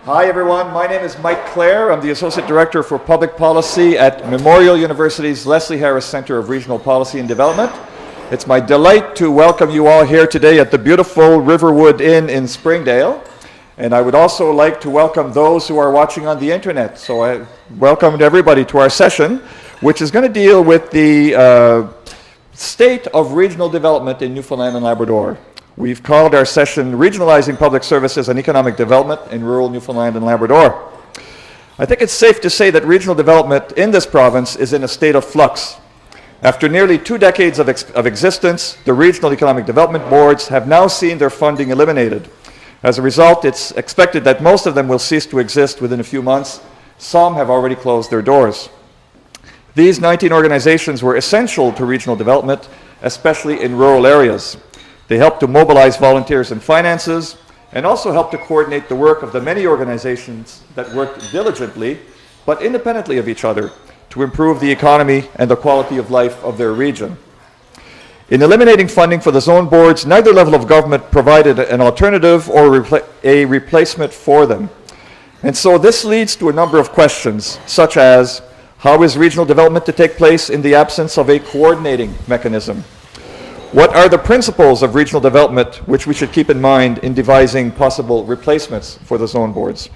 Hi everyone, my name is Mike Clare. I'm the Associate Director for Public Policy at Memorial University's Leslie Harris Center of Regional Policy and Development. It's my delight to welcome you all here today at the beautiful Riverwood Inn in Springdale. And I would also like to welcome those who are watching on the internet. So I welcome everybody to our session, which is going to deal with the state of regional development in Newfoundland and Labrador. We've called our session Regionalizing Public Services and Economic Development in Rural Newfoundland and Labrador. I think it's safe to say that regional development in this province is in a state of flux. After nearly 2 decades of existence, the regional economic development boards have now seen their funding eliminated. As a result, it's expected that most of them will cease to exist within a few months. Some have already closed their doors. These 19 organizations were essential to regional development, especially in rural areas. They help to mobilize volunteers and finances, and also help to coordinate the work of the many organizations that work diligently, but independently of each other, to improve the economy and the quality of life of their region. In eliminating funding for the zone boards, neither level of government provided an alternative or a replacement for them. And so this leads to a number of questions, such as, how is regional development to take place in the absence of a coordinating mechanism? What are the principles of regional development which we should keep in mind in devising possible replacements for the zone boards?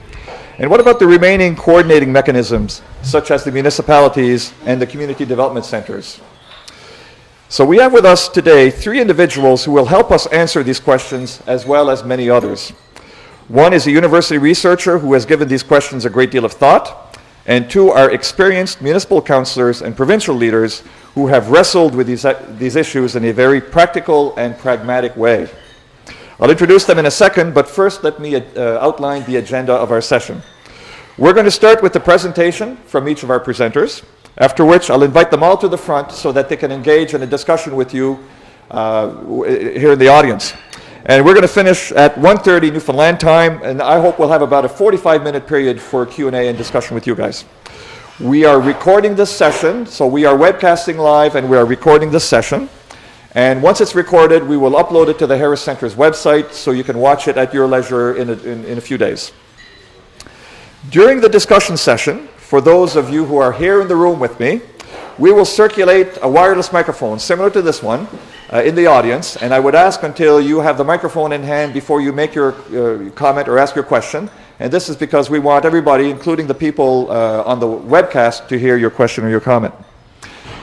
And what about the remaining coordinating mechanisms, such as the municipalities and the community development centers? So we have with us today 3 individuals who will help us answer these questions, as well as many others. One is a university researcher who has given these questions a great deal of thought, and 2 are experienced municipal councillors and provincial leaders who have wrestled with these issues in a very practical and pragmatic way. I'll introduce them in a second, but first let me outline the agenda of our session. We're going to start with the presentation from each of our presenters, after which I'll invite them all to the front so that they can engage in a discussion with you here in the audience. And we're going to finish at 1:30 Newfoundland time, and I hope we'll have about a 45-minute period for Q&A and discussion with you guys. We are recording this session, so we are webcasting live and we are recording this session. And once it's recorded, we will upload it to the Harris Center's website so you can watch it at your leisure in a few days. During the discussion session, for those of you who are here in the room with me, we will circulate a wireless microphone similar to this one in the audience, and I would ask until you have the microphone in hand before you make your comment or ask your question. And this is because we want everybody, including the people on the webcast, to hear your question or your comment.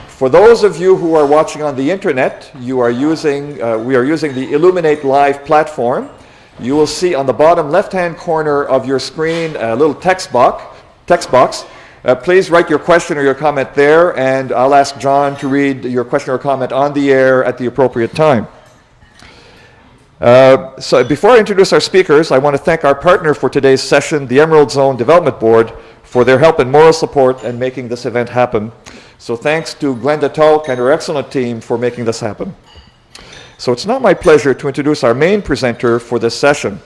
For those of you who are watching on the internet, we are using the Illuminate Live platform. You will see on the bottom left-hand corner of your screen a little text box. Please write your question or your comment there, and I'll ask John to read your question or comment on the air at the appropriate time. So before I introduce our speakers, I want to thank our partner for today's session, the Emerald Zone Development Board, for their help and moral support in making this event happen. So thanks to Glenda Tulk and her excellent team for making this happen. So it's now my pleasure to introduce our main presenter for this session.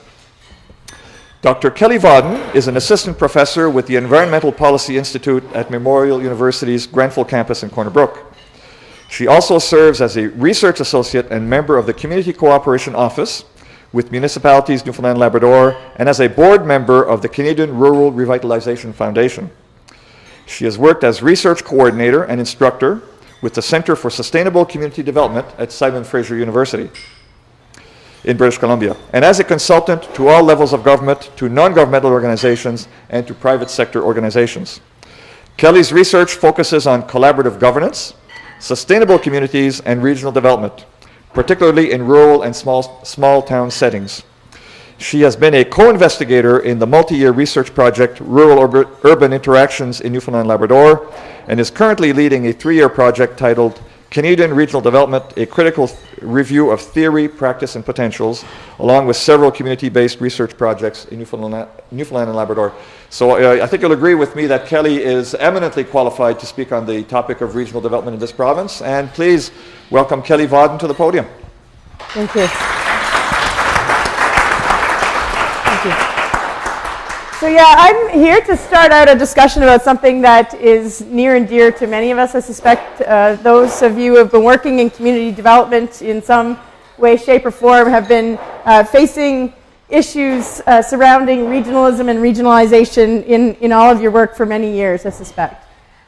Dr. Kelly Vauden is an assistant professor with the Environmental Policy Institute at Memorial University's Grenfell campus in Corner Brook. She also serves as a research associate and member of the Community Cooperation Office with Municipalities Newfoundland and Labrador, and as a board member of the Canadian Rural Revitalization Foundation. She has worked as research coordinator and instructor with the Centre for Sustainable Community Development at Simon Fraser University in British Columbia, and as a consultant to all levels of government, to non-governmental organizations, and to private sector organizations. Kelly's research focuses on collaborative governance, sustainable communities, and regional development, particularly in rural and small town settings. She has been a co-investigator in the multi-year research project Rural-Urban Interactions in Newfoundland and Labrador, and is currently leading a 3-year project titled Canadian Regional Development, a critical review of theory, practice, and potentials, along with several community-based research projects in Newfoundland and Labrador. So I think you'll agree with me that Kelly is eminently qualified to speak on the topic of regional development in this province. And please welcome Kelly Vauden to the podium. Thank you. Thank you. So yeah, I'm here to start out a discussion about something that is near and dear to many of us. I suspect those of you who have been working in community development in some way, shape, or form have been facing issues surrounding regionalism and regionalization in all of your work for many years, I suspect.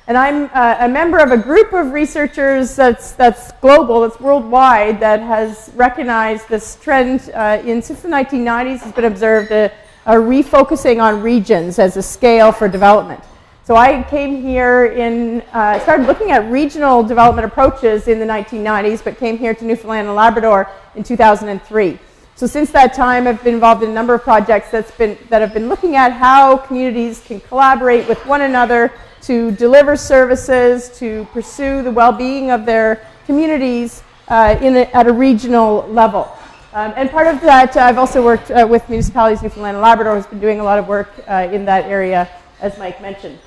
And I'm a member of a group of researchers that's global, that's worldwide, that has recognized this trend since the 1990s. Has been observed a refocusing on regions as a scale for development. So I came here started looking at regional development approaches in the 1990s, but came here to Newfoundland and Labrador in 2003. So since that time, I've been involved in a number of projects that have been looking at how communities can collaborate with one another to deliver services, to pursue the well-being of their communities at a regional level. And part of that, I've also worked with municipalities, Newfoundland and Labrador, who's been doing a lot of work in that area, as Mike mentioned.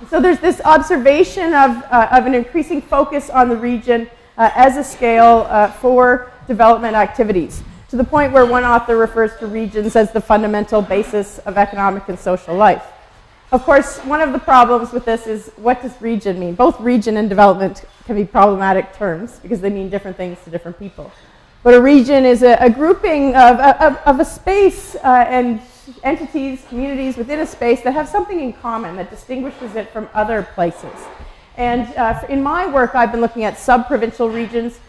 So there's this observation of an increasing focus on the region as a scale for development activities, to the point where one author refers to regions as the fundamental basis of economic and social life. Of course, one of the problems with this is, what does region mean? Both region and development can be problematic terms because they mean different things to different people. But a region is a grouping of a space and entities, communities within a space that have something in common that distinguishes it from other places. And in my work, I've been looking at sub-provincial regions,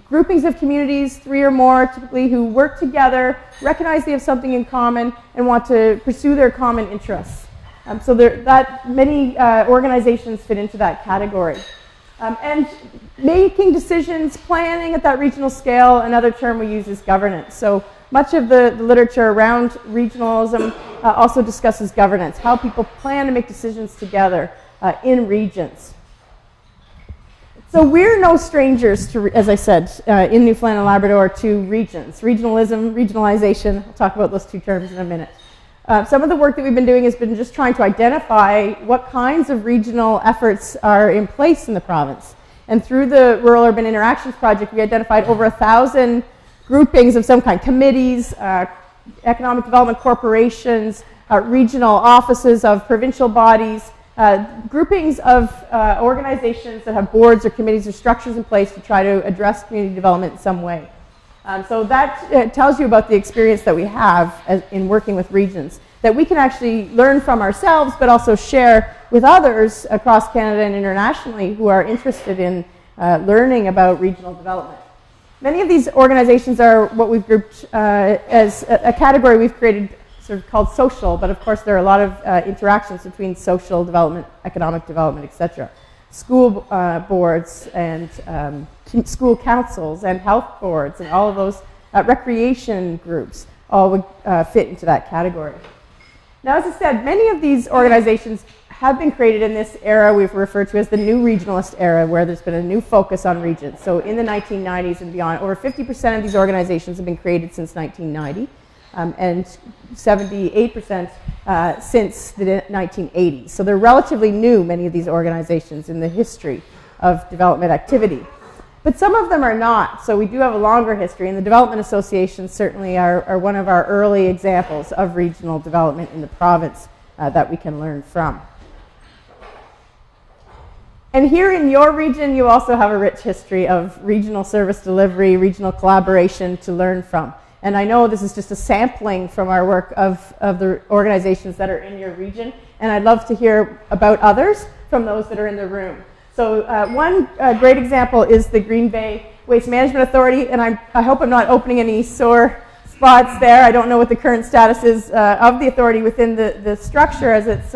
groupings of communities, 3 or more typically, who work together, recognize they have something in common, and want to pursue their common interests. So many organizations fit into that category. And making decisions, planning at that regional scale, another term we use is governance. So much of the literature around regionalism also discusses governance, how people plan to make decisions together in regions. So we're no strangers to, as I said, in Newfoundland and Labrador, to regions. Regionalism, regionalization, I'll talk about those two terms in a minute. Some of the work that we've been doing has been just trying to identify what kinds of regional efforts are in place in the province. And through the Rural Urban Interactions Project, we identified over 1,000 groupings of some kind, committees, economic development corporations, regional offices of provincial bodies, groupings of organizations that have boards or committees or structures in place to try to address community development in some way. So that tells you about the experience that we have in working with regions, that we can actually learn from ourselves, but also share with others across Canada and internationally who are interested in learning about regional development. Many of these organizations are what we've grouped as a category we've created sort of called social, but of course there are a lot of interactions between social development, economic development, etc. School boards and school councils and health boards and all of those recreation groups all would fit into that category. Now, as I said, many of these organizations have been created in this era we've referred to as the new regionalist era, where there's been a new focus on regions. So in the 1990s and beyond, over 50% of these organizations have been created since 1990. And 78% since the 1980s. So they're relatively new, many of these organizations, in the history of development activity. But some of them are not, so we do have a longer history, and the development associations certainly are one of our early examples of regional development in the province that we can learn from. And here in your region, you also have a rich history of regional service delivery, regional collaboration to learn from. And I know this is just a sampling from our work of the organizations that are in your region, and I'd love to hear about others from those that are in the room. So one great example is the Green Bay Waste Management Authority, and I hope I'm not opening any sore spots there. I don't know what the current status is of the authority within the structure as it's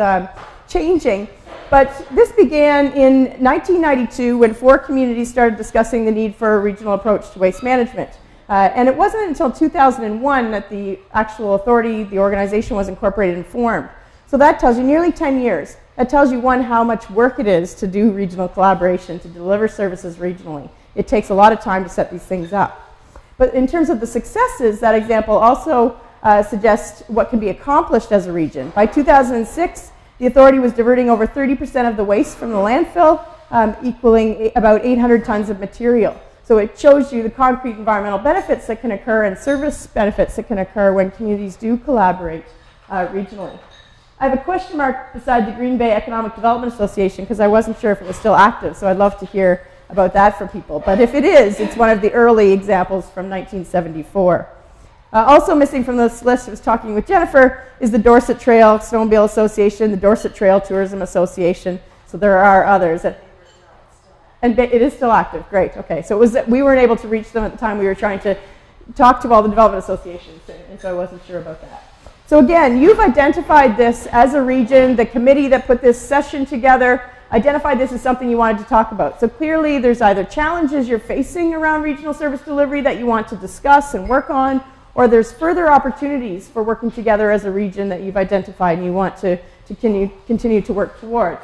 changing. But this began in 1992 when 4 communities started discussing the need for a regional approach to waste management. And it wasn't until 2001 that the actual authority, the organization, was incorporated and formed. So that tells you nearly 10 years. That tells you, one, how much work it is to do regional collaboration, to deliver services regionally. It takes a lot of time to set these things up. But in terms of the successes, that example also suggests what can be accomplished as a region. By 2006, the authority was diverting over 30% of the waste from the landfill, equaling about 800 tons of material. So it shows you the concrete environmental benefits that can occur and service benefits that can occur when communities do collaborate regionally. I have a question mark beside the Green Bay Economic Development Association because I wasn't sure if it was still active, so I'd love to hear about that from people. But if it is, it's one of the early examples from 1974. Also missing from this list, I was talking with Jennifer, is the Dorset Trail Snowmobile Association, the Dorset Trail Tourism Association. So there are others. And it is still active. Great. Okay. So we weren't able to reach them at the time. We were trying to talk to all the development associations, and so I wasn't sure about that. So again, you've identified this as a region. The committee that put this session together identified this as something you wanted to talk about. So clearly there's either challenges you're facing around regional service delivery that you want to discuss and work on, or there's further opportunities for working together as a region that you've identified and you want to continue to work towards.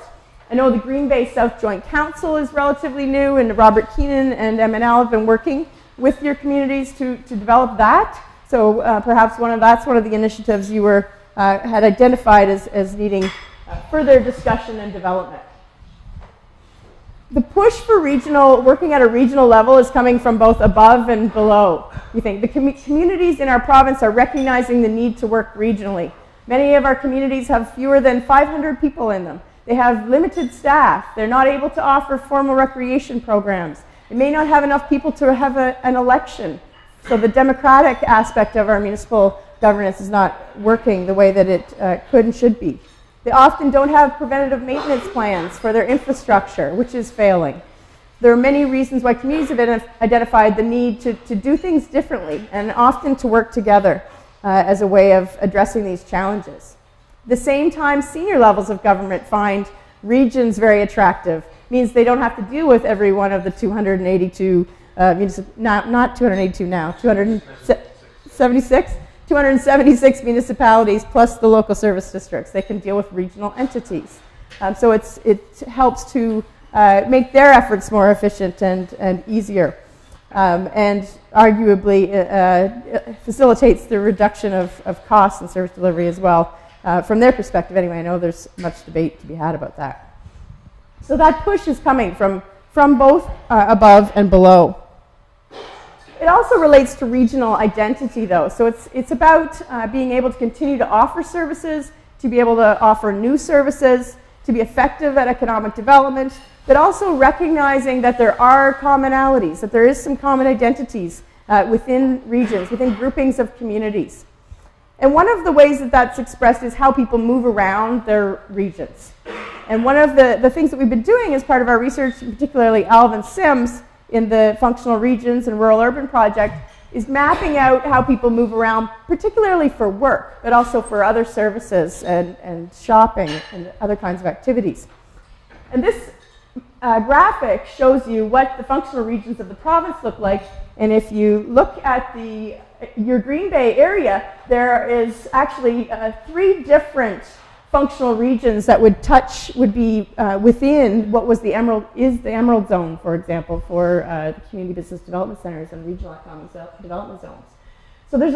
I know the Green Bay South Joint Council is relatively new, and Robert Keenan and MNL have been working with your communities to develop that. So perhaps that's one of the initiatives you had identified as needing further discussion and development. The push for working at a regional level is coming from both above and below. We think the communities in our province are recognizing the need to work regionally. Many of our communities have fewer than 500 people in them. They have limited staff. They're not able to offer formal recreation programs. They may not have enough people to have an election. So the democratic aspect of our municipal governance is not working the way that it could and should be. They often don't have preventative maintenance plans for their infrastructure, which is failing. There are many reasons why communities have identified the need to do things differently and often to work together as a way of addressing these challenges. At the same time, senior levels of government find regions very attractive. It means they don't have to deal with every one of the 282 not 282 now, 276 municipalities plus the local service districts. They can deal with regional entities. So it helps to make their efforts more efficient and easier, and arguably facilitates the reduction of costs and service delivery as well. From their perspective anyway, I know there's much debate to be had about that. So that push is coming from both above and below. It also relates to regional identity, though. So it's about being able to continue to offer services, to be able to offer new services, to be effective at economic development, but also recognizing that there are commonalities, that there is some common identities within regions, within groupings of communities. And one of the ways that that's expressed is how people move around their regions. And one of the things that we've been doing as part of our research, particularly Alvin Sims, in the Functional Regions and Rural Urban Project, is mapping out how people move around, particularly for work, but also for other services and shopping and other kinds of activities. And this graphic shows you what the functional regions of the province look like. And if you look at your Green Bay area, there is actually 3 different functional regions that would be within what was the Emerald Zone, for example, for the community business development centers and regional economic development zones. So there's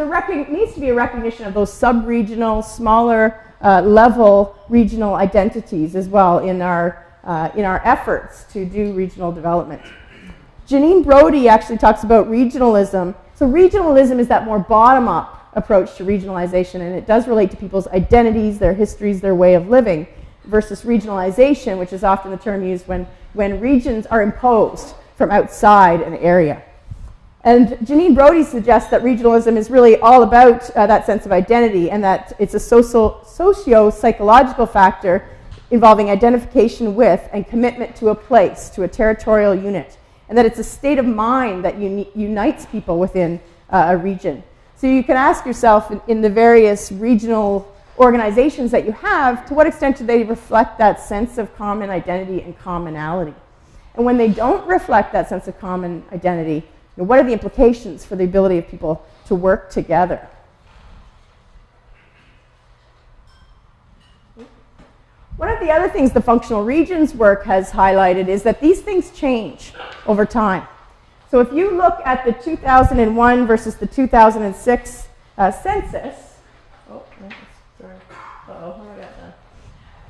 needs to be a recognition of those sub-regional, smaller level regional identities as well in our efforts to do regional development. Janine Brody actually talks about regionalism. So regionalism is that more bottom-up approach to regionalization, and it does relate to people's identities, their histories, their way of living, versus regionalization, which is often the term used when regions are imposed from outside an area. And Janine Brody suggests that regionalism is really all about that sense of identity, and that it's a socio-psychological factor involving identification with and commitment to a place, to a territorial unit, and that it's a state of mind that unites people within a region. So you can ask yourself in the various regional organizations that you have, to what extent do they reflect that sense of common identity and commonality? And when they don't reflect that sense of common identity, what are the implications for the ability of people to work together? One of the other things the functional regions work has highlighted is that these things change over time. So if you look at the 2001 versus the 2006 census,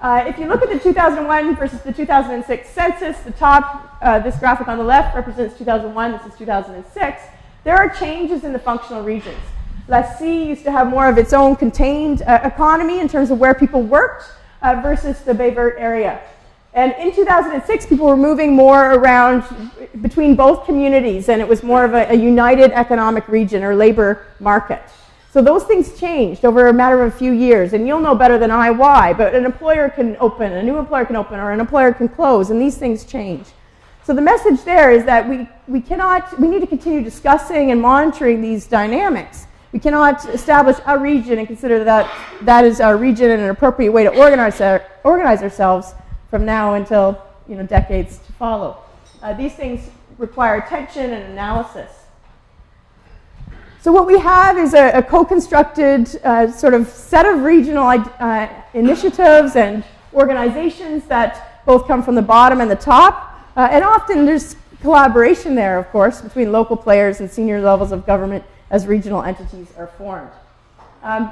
if you look at the 2001 versus the 2006 census, the top, this graphic on the left represents 2001, this is 2006. There are changes in the functional regions. Lassie used to have more of its own contained economy in terms of where people worked versus the Bayburt area. And in 2006, people were moving more around between both communities, and it was more of a united economic region or labor market. So those things changed over a matter of a few years, and you'll know better than I why, but an employer can open, a new employer can open, or an employer can close, and these things change. So the message there is that we need to continue discussing and monitoring these dynamics. We cannot establish a region and consider that that is our region and an appropriate way to organize ourselves from now until decades to follow. These things require attention and analysis. So what we have is a co-constructed sort of set of regional initiatives and organizations that both come from the bottom and the top. And often there's collaboration there, of course, between local players and senior levels of government as regional entities are formed.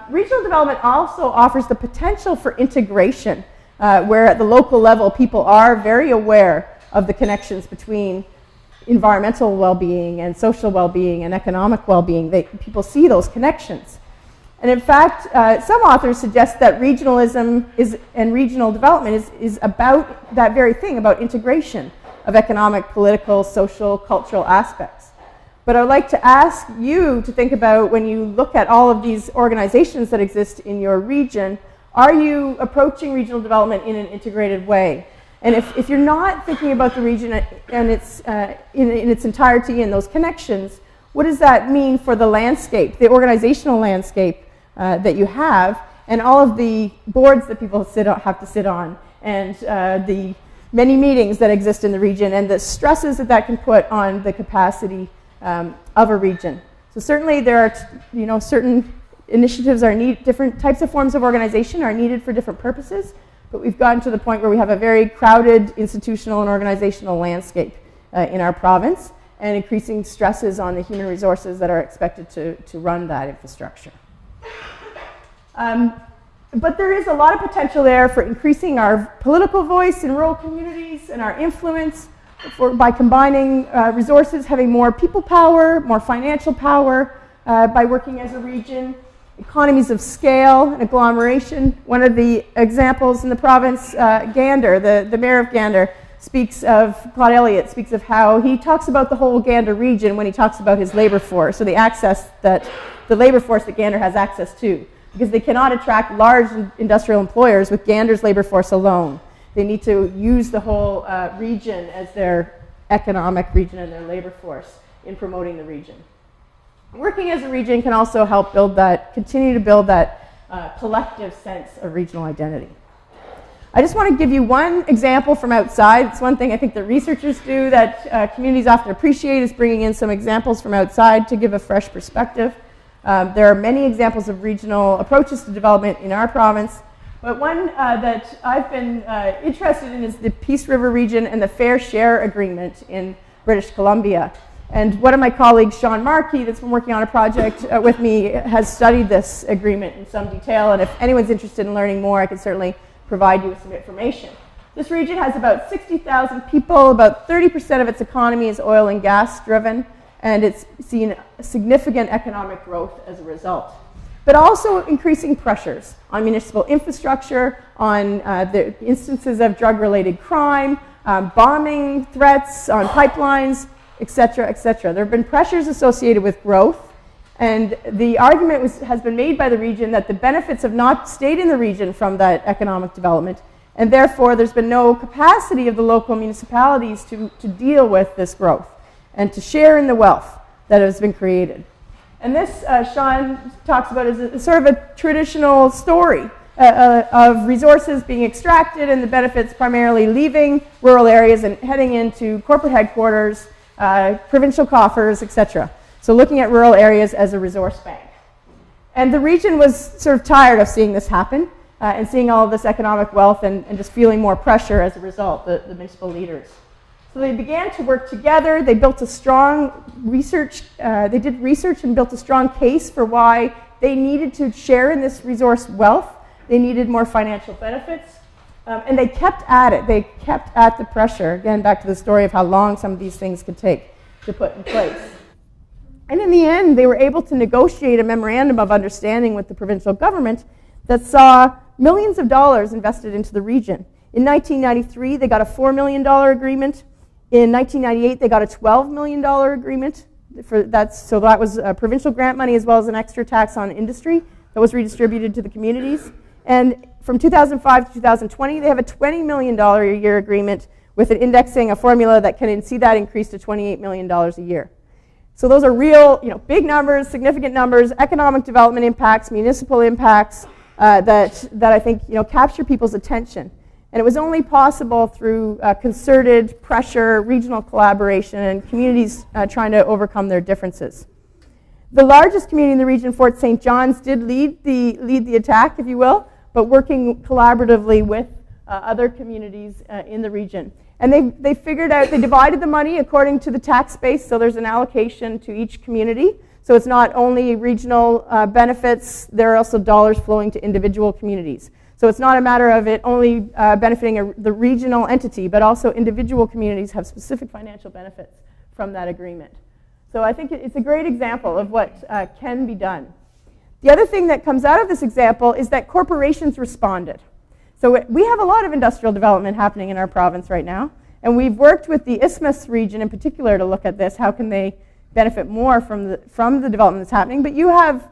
Regional development also offers the potential for integration, where at the local level people are very aware of the connections between environmental well-being and social well-being and economic well-being. People see those connections. And in fact, some authors suggest that regionalism and regional development is about that very thing, about integration of economic, political, social, cultural aspects. But I'd like to ask you to think about, when you look at all of these organizations that exist in your region, are you approaching regional development in an integrated way? And if you're not thinking about the region and its, in its entirety and those connections, what does that mean for the landscape, the organizational landscape that you have, and all of the boards that people have to sit on, and the many meetings that exist in the region, and the stresses that can put on the capacity of a region? So certainly there are, certain initiatives are different types of forms of organization are needed for different purposes, but we've gotten to the point where we have a very crowded institutional and organizational landscape in our province, and increasing stresses on the human resources that are expected to run that infrastructure. But there is a lot of potential there for increasing our political voice in rural communities and our influence by combining resources, having more people power, more financial power, by working as a region. Economies of scale and agglomeration. One of the examples in the province, Gander, the mayor of Gander, Claude Elliott speaks of how he talks about the whole Gander region when he talks about his labor force, or the labor force that Gander has access to, because they cannot attract large industrial employers with Gander's labor force alone. They need to use the whole region as their economic region and their labor force in promoting the region. Working as a region can also help continue to build that collective sense of regional identity. I just want to give you one example from outside. It's one thing I think that researchers do that communities often appreciate, is bringing in some examples from outside to give a fresh perspective. There are many examples of regional approaches to development in our province, but one that I've been interested in is the Peace River region and the Fair Share Agreement in British Columbia. And one of my colleagues, Sean Markey, that's been working on a project with me, has studied this agreement in some detail, and if anyone's interested in learning more, I can certainly provide you with some information. This region has about 60,000 people, about 30% of its economy is oil and gas driven, and it's seen significant economic growth as a result. But also increasing pressures on municipal infrastructure, on the instances of drug-related crime, bombing threats on pipelines, etc., etc. There have been pressures associated with growth, and the argument has been made by the region that the benefits have not stayed in the region from that economic development, and therefore there's been no capacity of the local municipalities to deal with this growth and to share in the wealth that has been created. And this, Sean talks about, as sort of a traditional story of resources being extracted and the benefits primarily leaving rural areas and heading into corporate headquarters, provincial coffers, etc. So looking at rural areas as a resource bank. And the region was sort of tired of seeing this happen and seeing all of this economic wealth and just feeling more pressure as a result, the municipal leaders. So they began to work together. They built a strong research, they did research and built a strong case for why they needed to share in this resource wealth. They needed more financial benefits. And they kept at it. They kept at the pressure. Again, back to the story of how long some of these things could take to put in place. And in the end, they were able to negotiate a memorandum of understanding with the provincial government that saw millions of dollars invested into the region. In 1993, they got a $4 million agreement. In 1998, they got a $12 million agreement So that was provincial grant money as well as an extra tax on industry that was redistributed to the communities. And from 2005 to 2020, they have a $20 million a year agreement with an indexing, a formula that can see that increase to $28 million a year. So those are real, big numbers, significant numbers, economic development impacts, municipal impacts that I think, capture people's attention. And it was only possible through concerted pressure, regional collaboration, and communities trying to overcome their differences. The largest community in the region, Fort St. John's, did lead the attack, if you will, but working collaboratively with other communities in the region. And they figured out, they divided the money according to the tax base, so there's an allocation to each community. So it's not only regional benefits, there are also dollars flowing to individual communities. So it's not a matter of it only benefiting the regional entity, but also individual communities have specific financial benefits from that agreement. So I think it's a great example of what can be done. The other thing that comes out of this example is that corporations responded. So we have a lot of industrial development happening in our province right now, and we've worked with the Isthmus region in particular to look at this. How can they benefit more from the development that's happening? But you have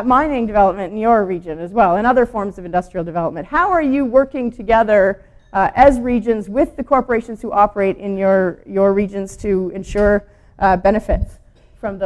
mining development in your region as well, and other forms of industrial development. How are you working together as regions with the corporations who operate in your regions to ensure benefits from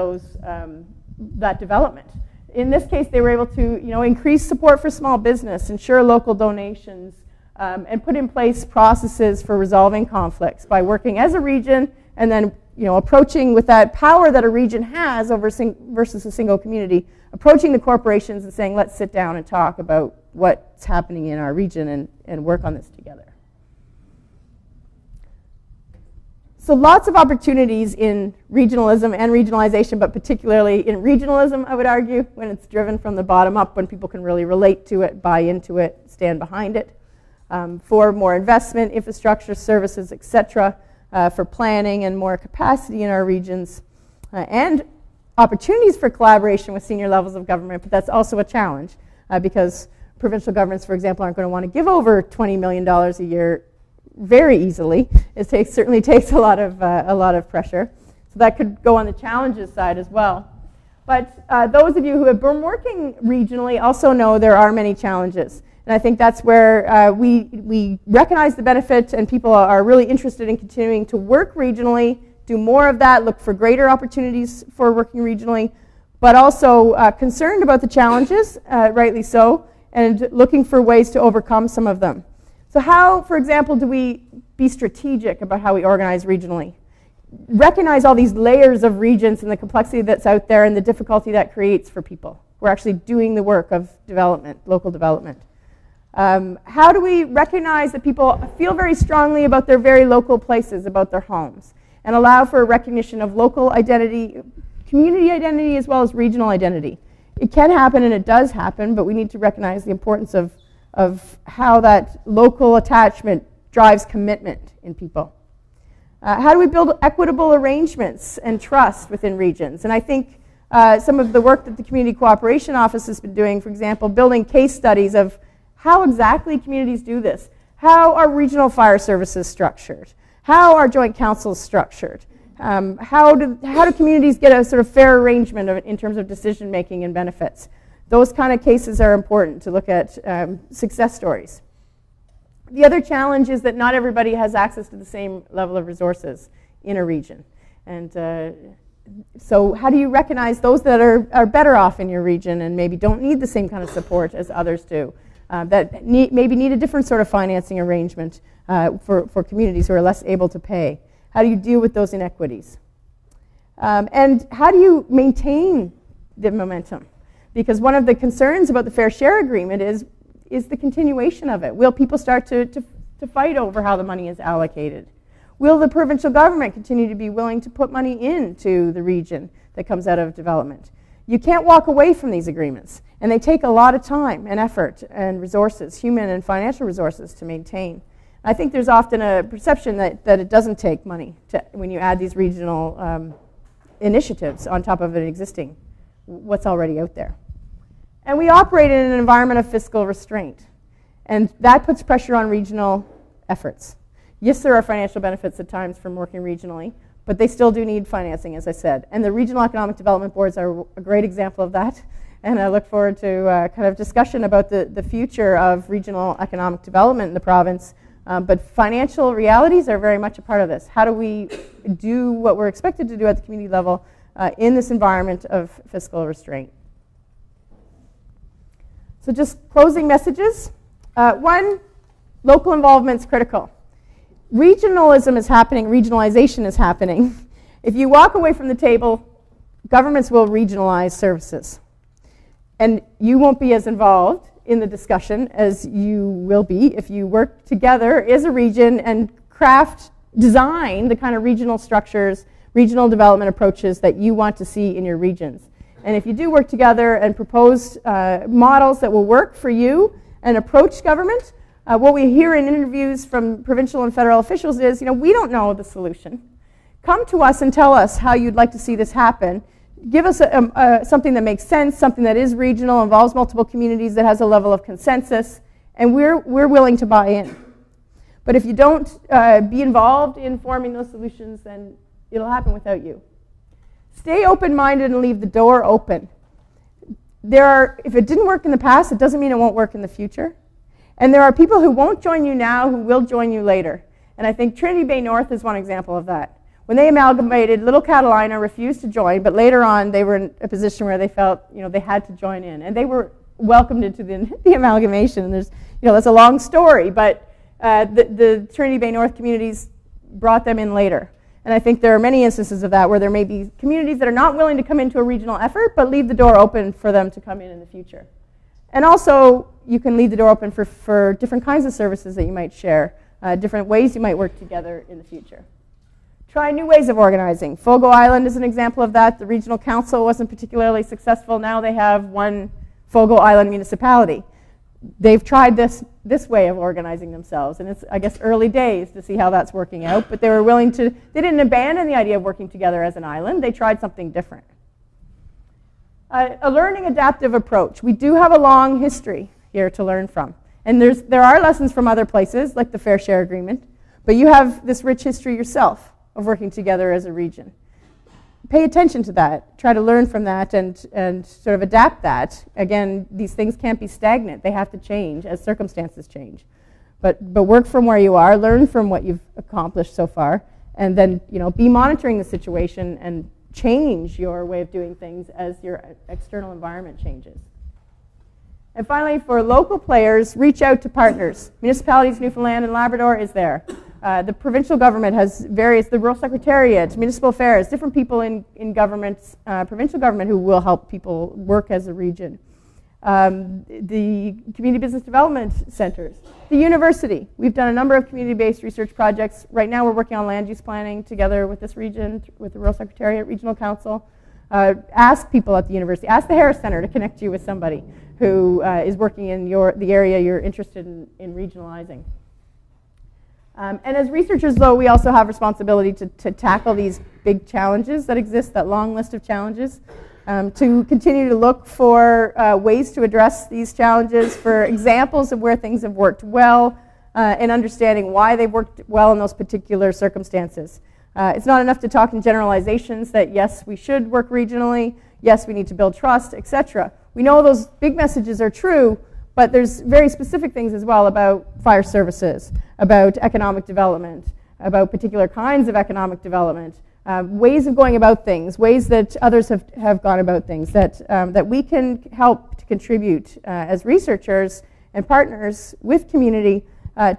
that development? In this case, they were able to increase support for small business, ensure local donations, and put in place processes for resolving conflicts by working as a region and then approaching with that power that a region has over versus a single community, approaching the corporations and saying, let's sit down and talk about what's happening in our region and work on this together. So lots of opportunities in regionalism and regionalization, but particularly in regionalism, I would argue, when it's driven from the bottom up, when people can really relate to it, buy into it, stand behind it, for more investment, infrastructure, services, etc., for planning and more capacity in our regions, and opportunities for collaboration with senior levels of government, but that's also a challenge because provincial governments, for example, aren't going to want to give over $20 million a year very easily. It certainly takes a lot of pressure. So that could go on the challenges side as well. But those of you who have been working regionally also know there are many challenges. And I think that's where we recognize the benefit, and people are really interested in continuing to work regionally, do more of that, look for greater opportunities for working regionally, but also concerned about the challenges, rightly so, and looking for ways to overcome some of them. So how, for example, do we be strategic about how we organize regionally? Recognize all these layers of regions and the complexity that's out there and the difficulty that creates for people who are actually doing the work of development, local development. How do we recognize that people feel very strongly about their very local places, about their homes, and allow for a recognition of local identity, community identity, as well as regional identity? It can happen and it does happen, but we need to recognize the importance of how that local attachment drives commitment in people. How do we build equitable arrangements and trust within regions? And I think some of the work that the Community Cooperation Office has been doing, for example, building case studies of how exactly communities do this. How are regional fire services structured? How are joint councils structured? How do communities get a sort of fair arrangement in terms of decision making and benefits? Those kind of cases are important to look at success stories. The other challenge is that not everybody has access to the same level of resources in a region. And so how do you recognize those that are better off in your region and maybe don't need the same kind of support as others do, that maybe need a different sort of financing arrangement for communities who are less able to pay? How do you deal with those inequities? And how do you maintain the momentum? Because one of the concerns about the Fair Share Agreement is the continuation of it. Will people start to fight over how the money is allocated? Will the provincial government continue to be willing to put money into the region that comes out of development? You can't walk away from these agreements, and they take a lot of time and effort and resources, human and financial resources, to maintain. I think there's often a perception that it doesn't take money when you add these regional initiatives on top of an existing, what's already out there. And we operate in an environment of fiscal restraint, and that puts pressure on regional efforts. Yes, there are financial benefits at times from working regionally, but they still do need financing, as I said. And the regional economic development boards are a great example of that. And I look forward to kind of discussion about the future of regional economic development in the province. But financial realities are very much a part of this. How do we do what we're expected to do at the community level in this environment of fiscal restraint? So just closing messages. One, local involvement is critical. Regionalism is happening, regionalization is happening. If you walk away from the table, governments will regionalize services. And you won't be as involved in the discussion as you will be if you work together as a region and design the kind of regional structures, regional development approaches that you want to see in your regions. And if you do work together and propose models that will work for you and approach government, what we hear in interviews from provincial and federal officials is, we don't know the solution. Come to us and tell us how you'd like to see this happen. Give us something that makes sense, something that is regional, involves multiple communities, that has a level of consensus, and we're willing to buy in. But if you don't be involved in forming those solutions, then it'll happen without you. Stay open-minded and leave the door open. If it didn't work in the past, it doesn't mean it won't work in the future. And there are people who won't join you now who will join you later. And I think Trinity Bay North is one example of that. When they amalgamated, Little Catalina refused to join, but later on they were in a position where they felt they had to join in. And they were welcomed into the amalgamation. And there's, that's a long story, but the Trinity Bay North communities brought them in later. And I think there are many instances of that where there may be communities that are not willing to come into a regional effort, but leave the door open for them to come in the future. And also, you can leave the door open for different kinds of services that you might share, different ways you might work together in the future. Try new ways of organizing. Fogo Island is an example of that. The regional council wasn't particularly successful. Now they have one Fogo Island municipality. They've tried this way of organizing themselves, and it's, I guess, early days to see how that's working out, but they were willing to, they didn't abandon the idea of working together as an island. They tried something different. A learning adaptive approach. We do have a long history here to learn from, and there are lessons from other places, like the Fair Share Agreement, but you have this rich history yourself of working together as a region. Pay attention to that. Try to learn from that and sort of adapt that. Again, these things can't be stagnant. They have to change as circumstances change. But work from where you are, learn from what you've accomplished so far, and then be monitoring the situation and change your way of doing things as your external environment changes. And finally, for local players, reach out to partners. Municipalities, Newfoundland and Labrador is there. The provincial government has the Rural Secretariat, Municipal Affairs, different people in governments, provincial government who will help people work as a region. The community business development centers. The university. We've done a number of community-based research projects. Right now we're working on land use planning together with this region, with the Rural Secretariat, Regional Council. Ask people at the university. Ask the Harris Center to connect you with somebody who is working in the area you're interested in regionalizing. And as researchers, though, we also have responsibility to tackle these big challenges that exist, that long list of challenges, to continue to look for ways to address these challenges, for examples of where things have worked well, and understanding why they've worked well in those particular circumstances. It's not enough to talk in generalizations that, yes, we should work regionally, yes, we need to build trust, etc. We know those big messages are true, but there's very specific things as well about fire services, about economic development, about particular kinds of economic development, ways of going about things, ways that others have gone about things, that we can help to contribute as researchers and partners with community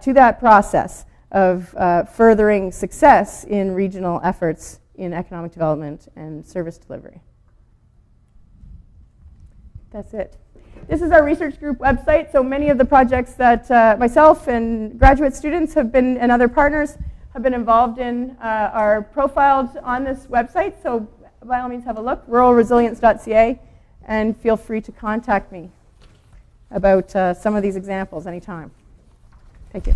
to that process of furthering success in regional efforts in economic development and service delivery. That's it. This is our research group website. So many of the projects that myself and graduate students and other partners have been involved in are profiled on this website. So by all means have a look, ruralresilience.ca, and feel free to contact me about some of these examples anytime. Thank you.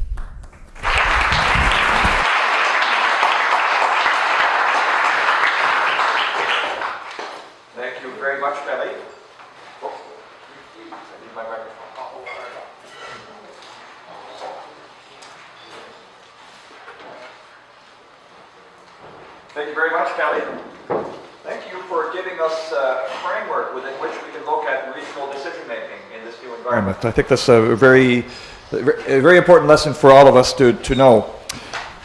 Thank you very much, Kelly. Thank you you very much, Kelly. Thank you for giving us a framework within which we can look at regional decision-making in this new environment. I think that's a very important lesson for all of us to know.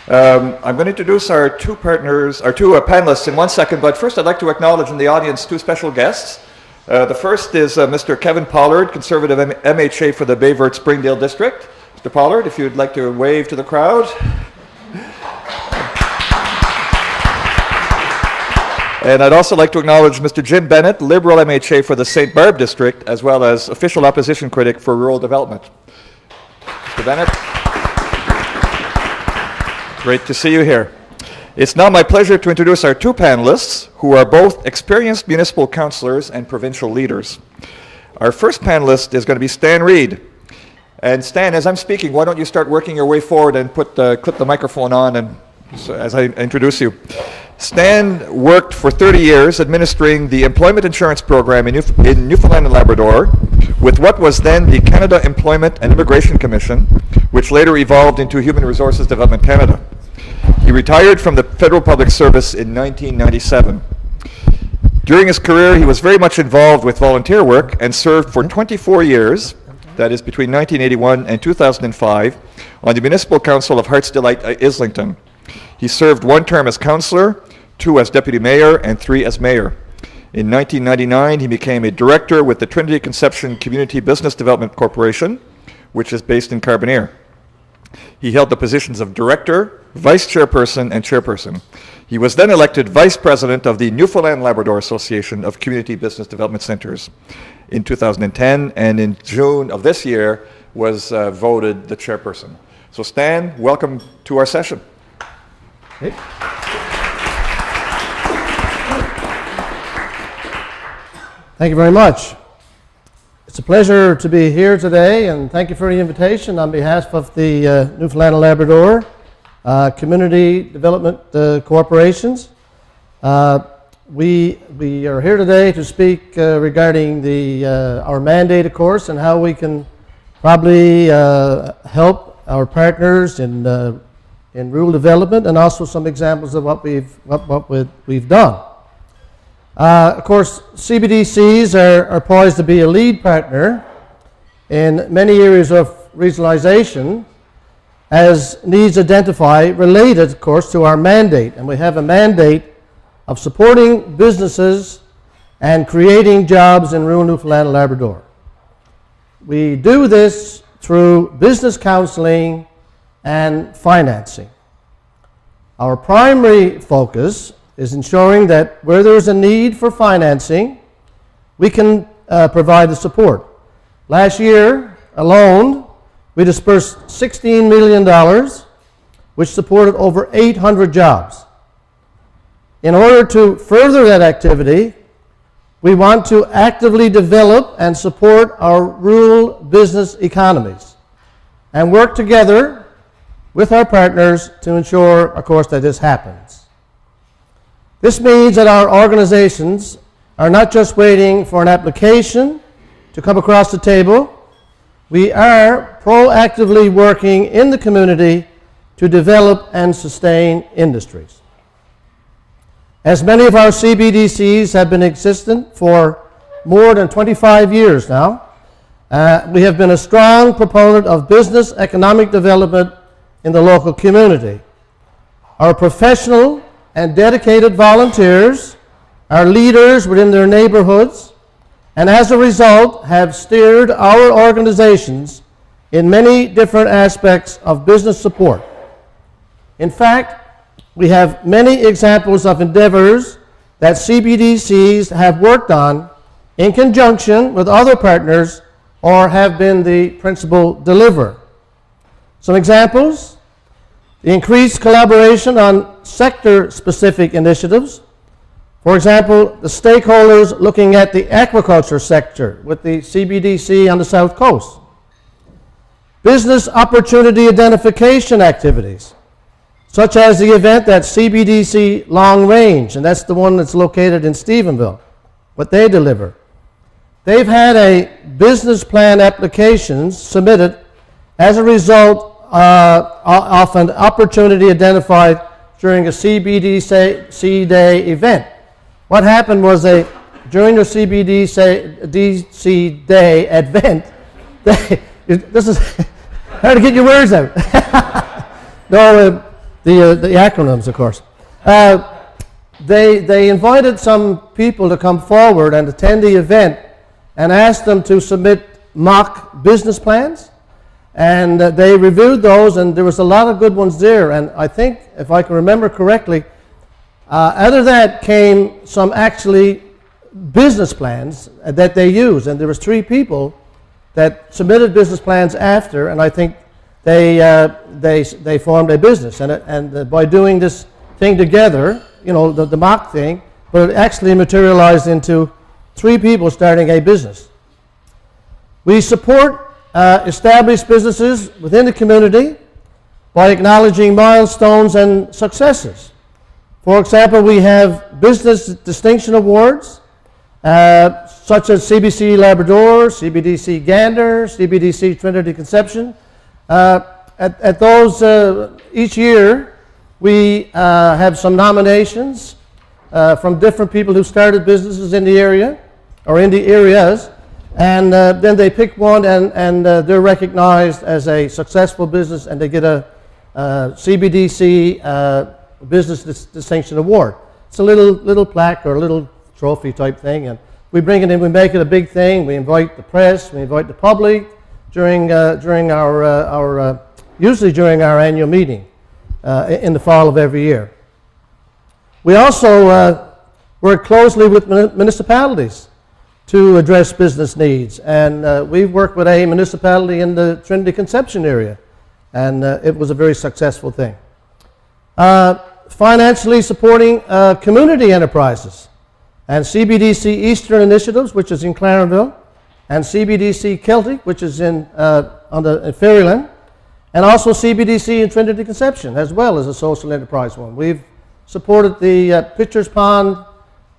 I'm going to introduce our two panelists in 1 second, but first I'd like to acknowledge in the audience two special guests. The first is Mr. Kevin Pollard, Conservative MHA for the Bayvert-Springdale District. Mr. Pollard, if you'd like to wave to the crowd. And I'd also like to acknowledge Mr. Jim Bennett, Liberal MHA for the St. Barb District, as well as official opposition critic for rural development. Mr. Bennett. Great to see you here. It's now my pleasure to introduce our two panelists, who are both experienced municipal councillors and provincial leaders. Our first panelist is going to be Stan Reid. And Stan, as I'm speaking, why don't you start working your way forward and clip the microphone on as I introduce you. Stan worked for 30 years administering the employment insurance program in Newfoundland and Labrador with what was then the Canada Employment and Immigration Commission, which later evolved into Human Resources Development Canada. He retired from the Federal Public Service in 1997. During his career, he was very much involved with volunteer work and served for 24 years, that is between 1981 and 2005, on the Municipal Council of Hearts Delight Islington. He served 1 term as councillor, 2 as deputy mayor, and 3 as mayor. In 1999, he became a director with the Trinity Conception Community Business Development Corporation, which is based in Carbonear. He held the positions of director, vice chairperson, and chairperson. He was then elected vice president of the Newfoundland Labrador Association of Community Business Development Centres in 2010, and in June of this year was voted the chairperson. So Stan, welcome to our session. Hey. Thank you very much. It's a pleasure to be here today, and thank you for the invitation on behalf of the Newfoundland and Labrador Community Development Corporations. We are here today to speak regarding our mandate, of course, and how we can probably help our partners in rural development, and also some examples of what we've done. Of course, CBDCs are poised to be a lead partner in many areas of regionalisation as needs identified related, of course, to our mandate. And we have a mandate of supporting businesses and creating jobs in rural Newfoundland and Labrador. We do this through business counselling and financing. Our primary focus is ensuring that where there is a need for financing, we can provide the support. Last year alone, we dispersed $16 million, which supported over 800 jobs. In order to further that activity, we want to actively develop and support our rural business economies and work together with our partners to ensure, of course, that this happens. This means that our organizations are not just waiting for an application to come across the table. We are proactively working in the community to develop and sustain industries. As many of our CBDCs have been existent for more than 25 years now, we have been a strong proponent of business economic development in the local community. Our professional and dedicated volunteers are leaders within their neighborhoods, and as a result have steered our organizations in many different aspects of business support. In fact, we have many examples of endeavors that CBDCs have worked on in conjunction with other partners or have been the principal deliverer. Some examples: the increased collaboration on sector-specific initiatives. For example, the stakeholders looking at the aquaculture sector with the CBDC on the South Coast. Business opportunity identification activities, such as the event at CBDC Long Range, and that's the one that's located in Stephenville, what they deliver. They've had a business plan applications submitted as a result of an opportunity identified during a CBDC Day event. What happened was during the CBDC Day event, this is hard to get your words out. No, the acronyms, of course. They invited some people to come forward and attend the event and asked them to submit mock business plans. And they reviewed those, and there was a lot of good ones there. And I think, if I can remember correctly, out of that came some actually business plans that they used. And there was 3 people that submitted business plans after, and I think they formed a business. And by doing this thing together, you know, the mock thing, but it actually materialized into 3 people starting a business. We support established businesses within the community by acknowledging milestones and successes. For example, we have business distinction awards such as CBC Labrador, CBDC Gander, CBDC Trinity Conception. At those each year, we have some nominations from different people who started businesses in the area or in the areas. And then they pick one, and they're recognized as a successful business, and they get a CBDC Business Distinction Award. It's a little plaque or a little trophy type thing, and we bring it in. We make it a big thing. We invite the press. We invite the public during our usually during our annual meeting in the fall of every year. We also work closely with municipalities to address business needs. And we've worked with a municipality in the Trinity Conception area, and it was a very successful thing. Financially supporting community enterprises and CBDC Eastern Initiatives, which is in Clarenville, and CBDC Celtic, which is in Ferryland, and also CBDC in Trinity Conception, as well as a social enterprise one. We've supported the Pitchers Pond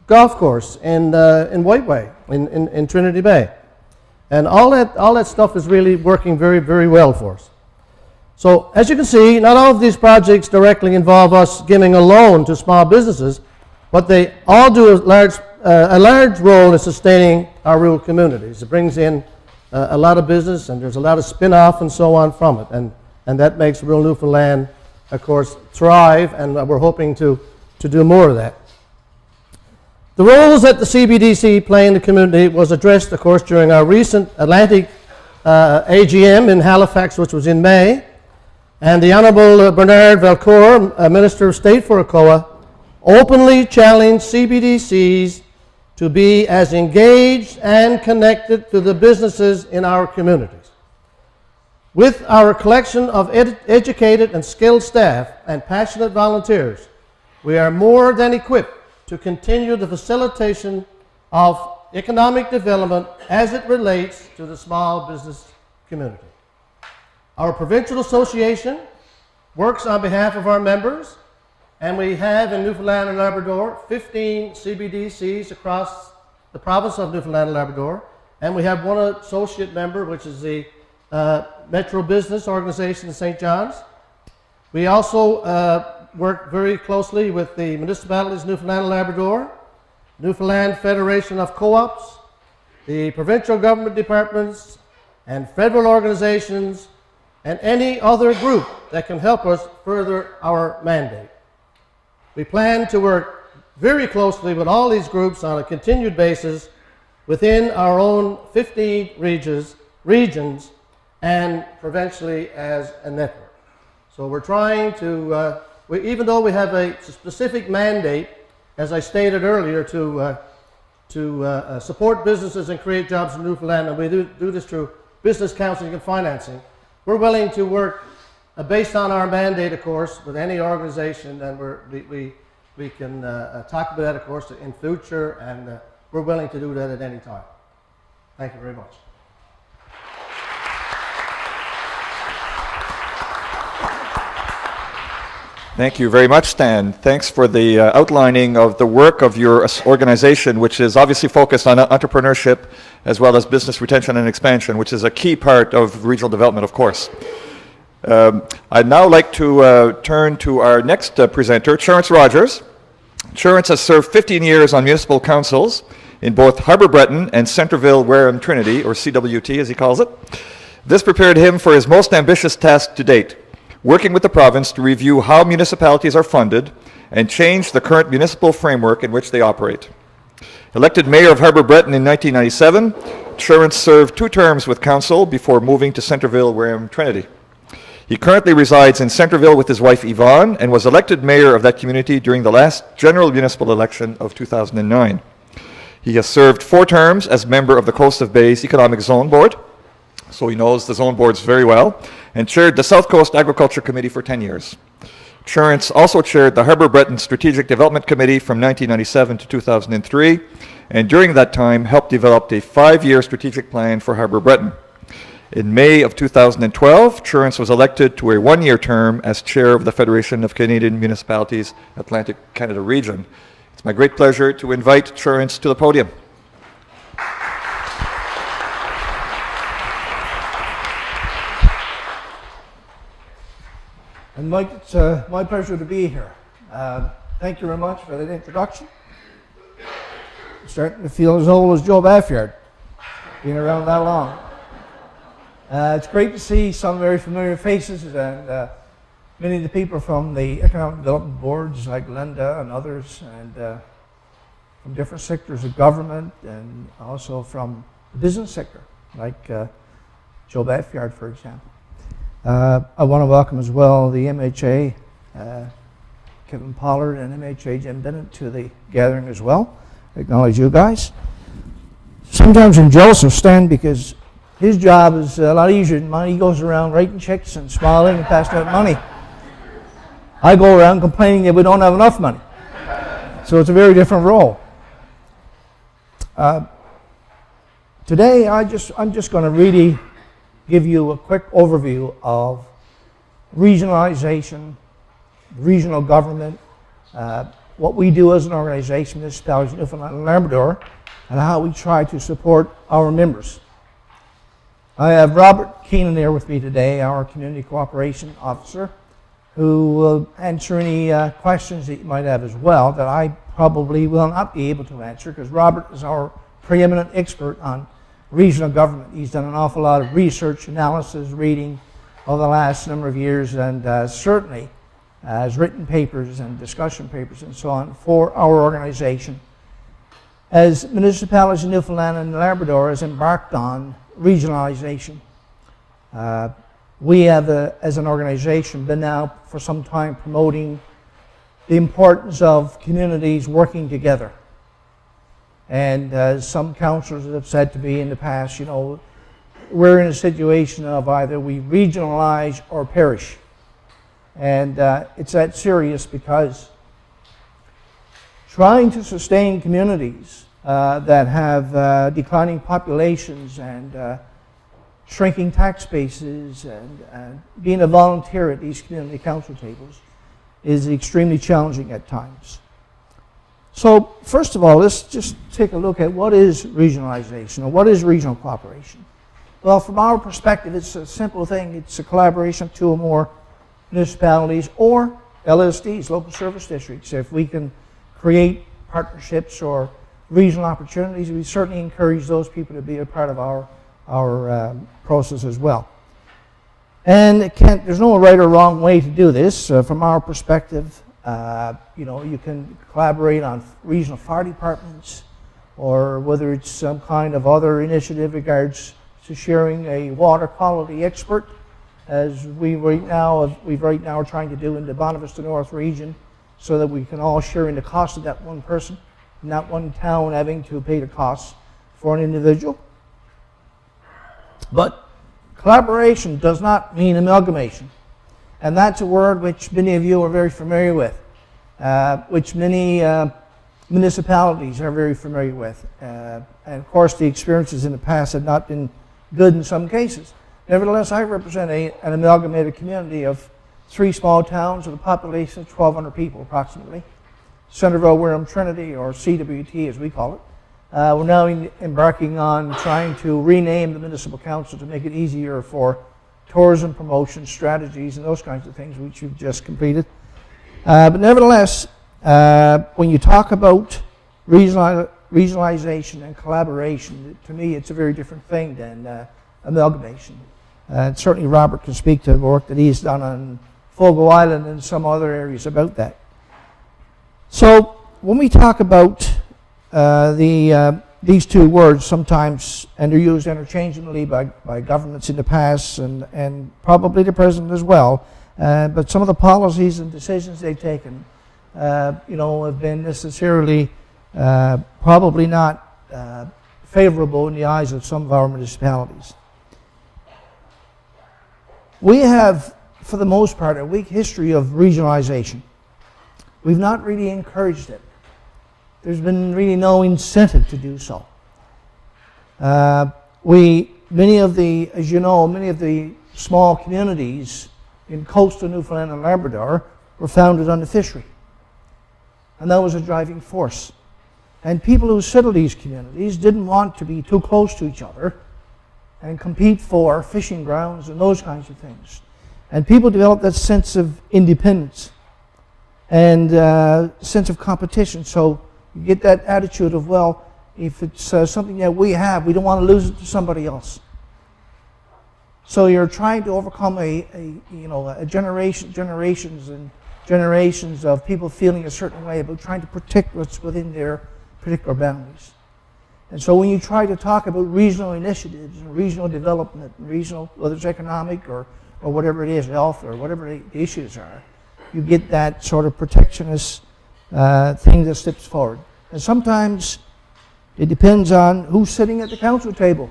golf course in Whiteway, in Trinity Bay. And all that stuff is really working very, very well for us. So as you can see, not all of these projects directly involve us giving a loan to small businesses, but they all do a large role in sustaining our rural communities. It brings in a lot of business, and there's a lot of spin-off and so on from it. And that makes rural Newfoundland, of course, thrive, and we're hoping to do more of that. The roles that the CBDC play in the community was addressed, of course, during our recent Atlantic AGM in Halifax, which was in May. And the Honourable Bernard Valcourt, Minister of State for ACOA, openly challenged CBDCs to be as engaged and connected to the businesses in our communities. With our collection of educated and skilled staff and passionate volunteers, we are more than equipped to continue the facilitation of economic development as it relates to the small business community. Our provincial association works on behalf of our members, and we have in Newfoundland and Labrador 15 CBDCs across the province of Newfoundland and Labrador, and we have one associate member, which is the Metro Business Organization in St. John's. We also work very closely with the municipalities of Newfoundland and Labrador, Newfoundland Federation of Co-ops, the provincial government departments, and federal organizations, and any other group that can help us further our mandate. We plan to work very closely with all these groups on a continued basis within our own 15 regions and provincially as a network. So we're trying to, even though we have a specific mandate, as I stated earlier, to support businesses and create jobs in Newfoundland, and we do this through business counseling and financing, we're willing to work based on our mandate, of course, with any organization, and we can talk about that, of course, in future, and we're willing to do that at any time. Thank you very much. Thank you very much, Stan. Thanks for the outlining of the work of your organization, which is obviously focused on entrepreneurship as well as business retention and expansion, which is a key part of regional development, of course. I'd now like to turn to our next presenter, Terence Rogers. Terence has served 15 years on municipal councils in both Harbour Breton and Centreville, Wareham, Trinity, or CWT as he calls it. This prepared him for his most ambitious task to date, working with the province to review how municipalities are funded and change the current municipal framework in which they operate. Elected mayor of Harbour Breton in 1997, Terence served 2 terms with council before moving to Centreville, Wareham, Trinity. He currently resides in Centreville with his wife Yvonne and was elected mayor of that community during the last general municipal election of 2009. He has served 4 terms as member of the Coast of Bay's Economic Zone Board, so he knows the zone boards very well, and chaired the South Coast Agriculture Committee for 10 years. Terence also chaired the Harbour Breton Strategic Development Committee from 1997 to 2003, and during that time helped develop a 5-year strategic plan for Harbour Breton. In May of 2012, Terence was elected to a 1-year term as chair of the Federation of Canadian Municipalities Atlantic Canada Region. It's my great pleasure to invite Terence to the podium. And Mike, it's my pleasure to be here. Thank you very much for that introduction. I'm starting to feel as old as Joe Baffyard, being around that long. It's great to see some very familiar faces and many of the people from the Economic Development Boards like Linda and others, and from different sectors of government and also from the business sector like Joe Baffyard, for example. I want to welcome as well the MHA, Kevin Pollard, and MHA Jim Bennett to the gathering as well. I acknowledge you guys. Sometimes I'm jealous of Stan because his job is a lot easier than mine. He goes around writing checks and smiling and passing out money. I go around complaining that we don't have enough money. So it's a very different role. Today, I'm just going to really give you a quick overview of regionalization, regional government, what we do as an organization, municipalities in Newfoundland and Labrador, and how we try to support our members. I have Robert Keenan here with me today, our Community Cooperation Officer, who will answer any questions that you might have as well that I probably will not be able to answer because Robert is our preeminent expert on regional government. He's done an awful lot of research, analysis, reading over the last number of years, and certainly has written papers and discussion papers and so on for our organization. As municipalities in Newfoundland and Labrador has embarked on regionalization, we have, as an organization, been now for some time promoting the importance of communities working together. And as some councillors have said to me in the past, you know, we're in a situation of either we regionalize or perish. And it's that serious because trying to sustain communities that have declining populations and shrinking tax bases and being a volunteer at these community council tables is extremely challenging at times. So first of all, let's just take a look at what is regionalization or what is regional cooperation. Well, from our perspective, it's a simple thing. It's a collaboration of 2 or more municipalities or LSDs, local service districts. If we can create partnerships or regional opportunities, we certainly encourage those people to be a part of our process as well. And there's no right or wrong way to do this. From our perspective, you know, you can collaborate on regional fire departments, or whether it's some kind of other initiative regards to sharing a water quality expert, as we right now are trying to do in the Bonavista North region, so that we can all share in the cost of that one person, not one town having to pay the costs for an individual. But collaboration does not mean amalgamation. And that's a word which many of you are very familiar with, which many municipalities are very familiar with. And of course, the experiences in the past have not been good in some cases. Nevertheless, I represent an amalgamated community of 3 small towns with a population of 1,200 people approximately. Centreville, Wareham, Trinity, or CWT as we call it. We're now embarking on trying to rename the municipal council to make it easier for tourism promotion strategies and those kinds of things, which you've just completed. But nevertheless, when you talk about regionalization and collaboration, to me it's a very different thing than amalgamation. Certainly Robert can speak to the work that he's done on Fogo Island and some other areas about that. So when we talk about these two words sometimes, and they're used interchangeably by governments in the past and probably the present as well, but some of the policies and decisions they've taken have been necessarily probably not favorable in the eyes of some of our municipalities. We have, for the most part, a weak history of regionalization. We've not really encouraged it. There's been really no incentive to do so. Many of the small communities in coastal Newfoundland and Labrador were founded on the fishery. And that was a driving force. And people who settled these communities didn't want to be too close to each other and compete for fishing grounds and those kinds of things. And people developed that sense of independence and sense of competition. So you get that attitude of, well, if it's something that we have, we don't want to lose it to somebody else. So you're trying to overcome generations and generations of people feeling a certain way about trying to protect what's within their particular boundaries. And so when you try to talk about regional initiatives and regional development, and regional, whether it's economic or whatever it is, health or whatever the issues are, you get that sort of protectionist thing that slips forward. And sometimes it depends on who's sitting at the council table,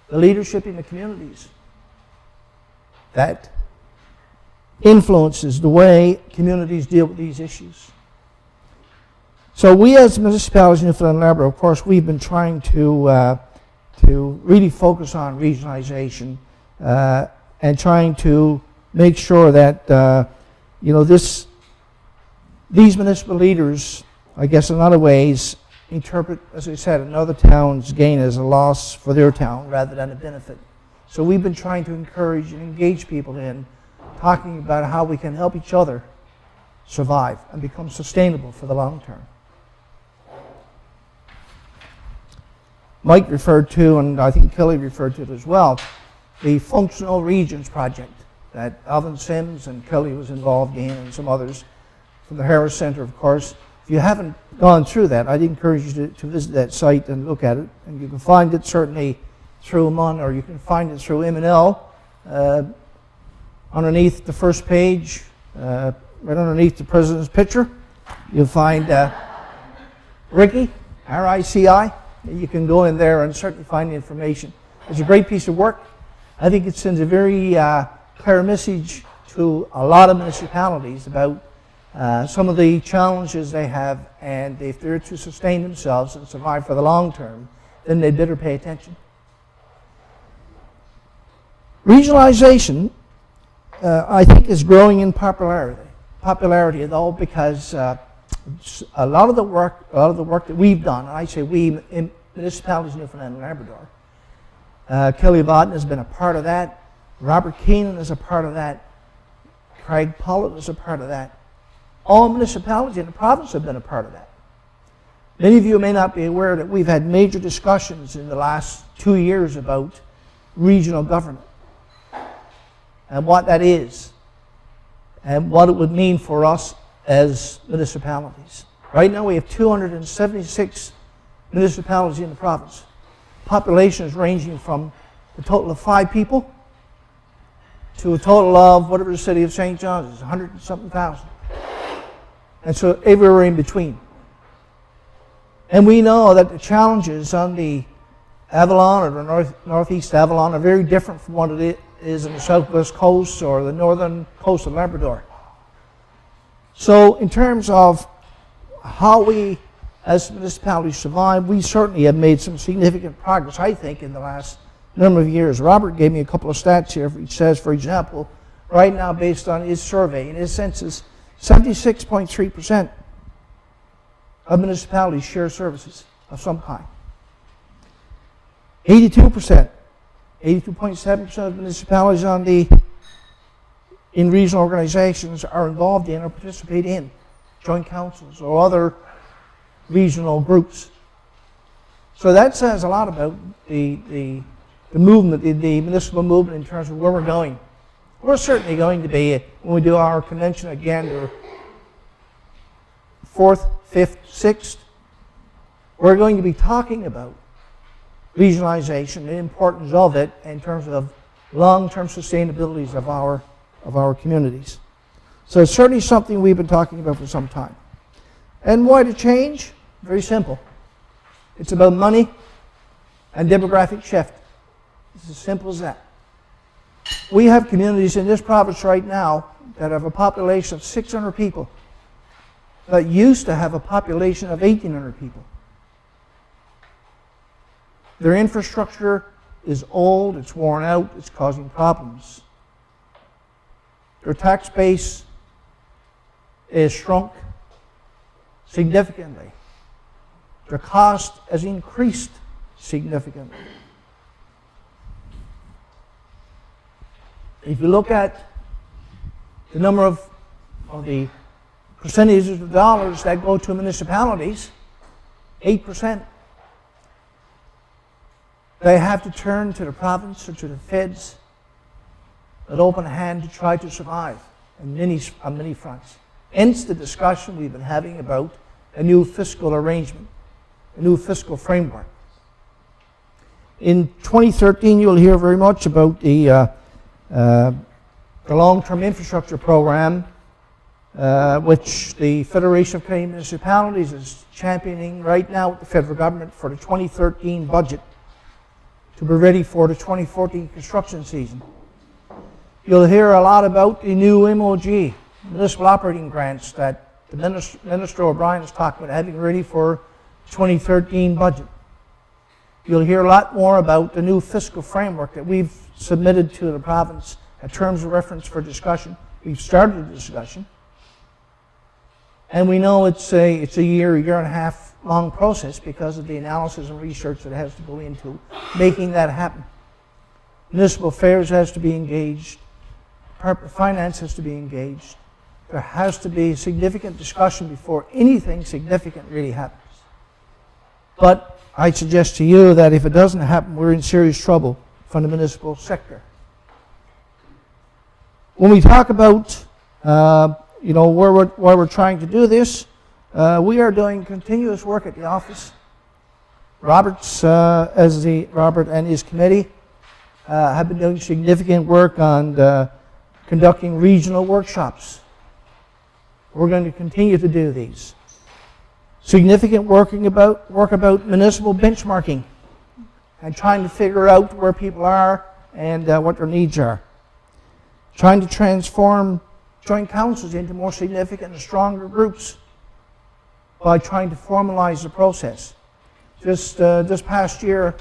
the leadership in the communities. That influences the way communities deal with these issues. So we as municipalities in Newfoundland and Labrador, of course, we've been trying to really focus on regionalization and trying to make sure that these municipal leaders, I guess in other ways, interpret, as I said, another town's gain as a loss for their town rather than a benefit. So we've been trying to encourage and engage people in talking about how we can help each other survive and become sustainable for the long term. Mike referred to, and I think Kelly referred to it as well, the Functional Regions Project that Alvin Sims and Kelly was involved in, and some others from the Harris Center, of course. If you haven't gone through that, I'd encourage you to visit that site and look at it. And you can find it certainly through MUN, or you can find it through M&L. Underneath the first page, right underneath the president's picture, you'll find Ricky, R-I-C-I. You can go in there and certainly find the information. It's a great piece of work. I think it sends a very clear message to a lot of municipalities about some of the challenges they have, and if they're to sustain themselves and survive for the long term, then they'd better pay attention. Regionalization, I think, is growing in popularity, though, because a lot of the work that we've done, and I say we in municipalities in Newfoundland and Labrador, Kelly Vodden has been a part of that, Robert Keenan is a part of that, Craig Pollitt is a part of that. All municipalities in the province have been a part of that. Many of you may not be aware that we've had major discussions in the last 2 years about regional government and what that is and what it would mean for us as municipalities. Right now we have 276 municipalities in the province. Population is ranging from a total of 5 people to a total of whatever the city of St. John's is, 100 and something thousand. And so everywhere in between. And we know that the challenges on the Avalon or the northeast Avalon are very different from what it is in the southwest coast or the northern coast of Labrador. So in terms of how we as municipalities survive, we certainly have made some significant progress, I think, in the last number of years. Robert gave me a couple of stats here. He says, for example, right now based on his survey and his census, 76.3% of municipalities share services of some kind. 82% 82.7% of municipalities in regional organizations are involved in or participate in joint councils or other regional groups. So that says a lot about the movement, the municipal movement in terms of where we're going. We're certainly going to be, when we do our convention again, or 4th, 5th, 6th, we're going to be talking about regionalization, the importance of it in terms of long-term sustainabilities of our communities. So it's certainly something we've been talking about for some time. And why the change? Very simple. It's about money and demographic shift. It's as simple as that. We have communities in this province right now that have a population of 600 people that used to have a population of 1,800 people. Their infrastructure is old, it's worn out, it's causing problems. Their tax base is shrunk significantly. Their cost has increased significantly. If you look at the number of the percentages of dollars that go to municipalities, 8%. They have to turn to the province or to the feds with open hand to try to survive on many fronts. Hence the discussion we've been having about a new fiscal arrangement, a new fiscal framework. In 2013, you'll hear very much about the long-term infrastructure program, which the Federation of Canadian Municipalities is championing right now with the federal government for the 2013 budget to be ready for the 2014 construction season. You'll hear a lot about the new MOG, municipal operating grants, that the Minister O'Brien is talking about having ready for the 2013 budget. You'll hear a lot more about the new fiscal framework that we've submitted to the province in terms of reference for discussion. We've started a discussion. And we know it's a year and a half long process because of the analysis and research that has to go into making that happen. Municipal affairs has to be engaged. Department of Finance has to be engaged. There has to be significant discussion before anything significant really happens. But I suggest to you that if it doesn't happen, we're in serious trouble from the municipal sector. When we talk about where we're trying to do this, we are doing continuous work at the office. Robert and his committee have been doing significant work on conducting regional workshops. We're going to continue to do these. Significant work about municipal benchmarking and trying to figure out where people are and what their needs are. Trying to transform joint councils into more significant and stronger groups by trying to formalize the process. Just this past year,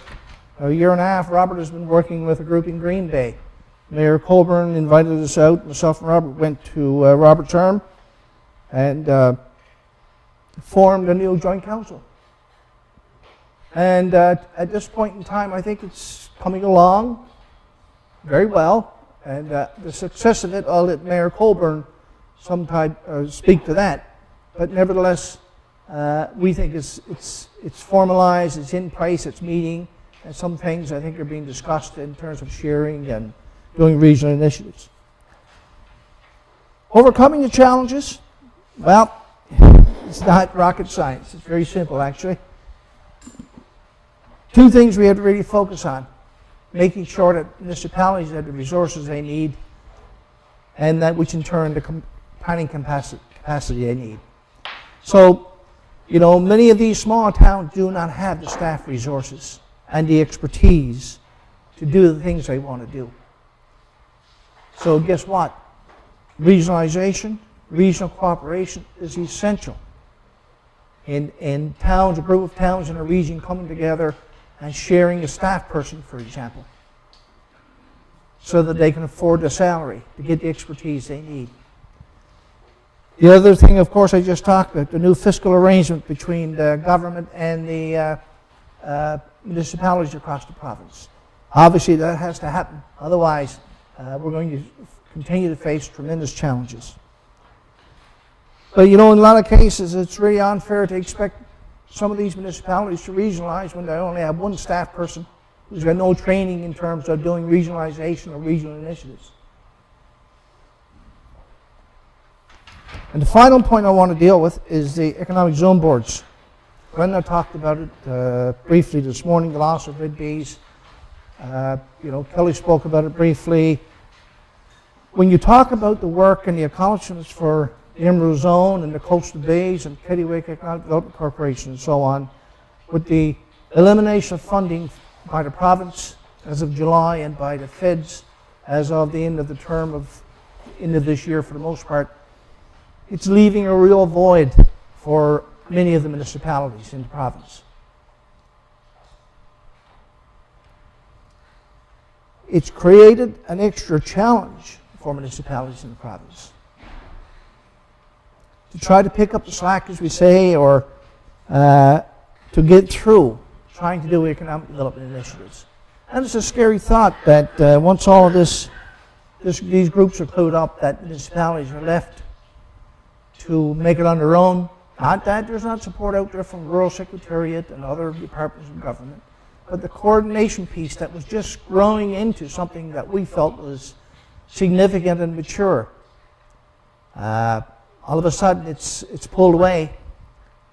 a year and a half, Robert has been working with a group in Green Bay. Mayor Colburn invited us out. Myself and Robert went to Robert's Arm and formed a new joint council. And at this point in time, I think it's coming along very well. And the success of it, I'll let Mayor Colburn sometime speak to that. But nevertheless, we think it's formalized, it's in place, it's meeting, and some things I think are being discussed in terms of sharing and doing regional initiatives. Overcoming the challenges, well, it's not rocket science. It's very simple, actually. Two things we have to really focus on. Making sure that municipalities have the resources they need, and that which in turn the planning capacity they need. So, many of these small towns do not have the staff resources and the expertise to do the things they want to do. So guess what? Regionalization, regional cooperation is essential in towns, a group of towns in a region coming together and sharing a staff person, for example, so that they can afford the salary to get the expertise they need. The other thing, of course, I just talked about, the new fiscal arrangement between the government and the municipalities across the province. Obviously, that has to happen. Otherwise, we're going to continue to face tremendous challenges. But in a lot of cases, it's really unfair to expect some of these municipalities to regionalize when they only have one staff person who's got no training in terms of doing regionalization or regional initiatives. And the final point I want to deal with is the economic zone boards. Brenda talked about it briefly this morning, the loss of RIDBs. Kelly spoke about it briefly. When you talk about the work and the accomplishments for the Emerald Zone and the Coastal Bays and Kittiwake Economic Development Corporation and so on, with the elimination of funding by the province as of July and by the feds as of the end of the term of end of this year for the most part, it's leaving a real void for many of the municipalities in the province. It's created an extra challenge for municipalities in the province to try to pick up the slack, as we say, or to get through trying to do economic development initiatives. And it's a scary thought that once all of these groups are clued up, that municipalities are left to make it on their own. Not that there's not support out there from Rural Secretariat and other departments of government, but the coordination piece that was just growing into something that we felt was significant and mature. All of a sudden it's pulled away,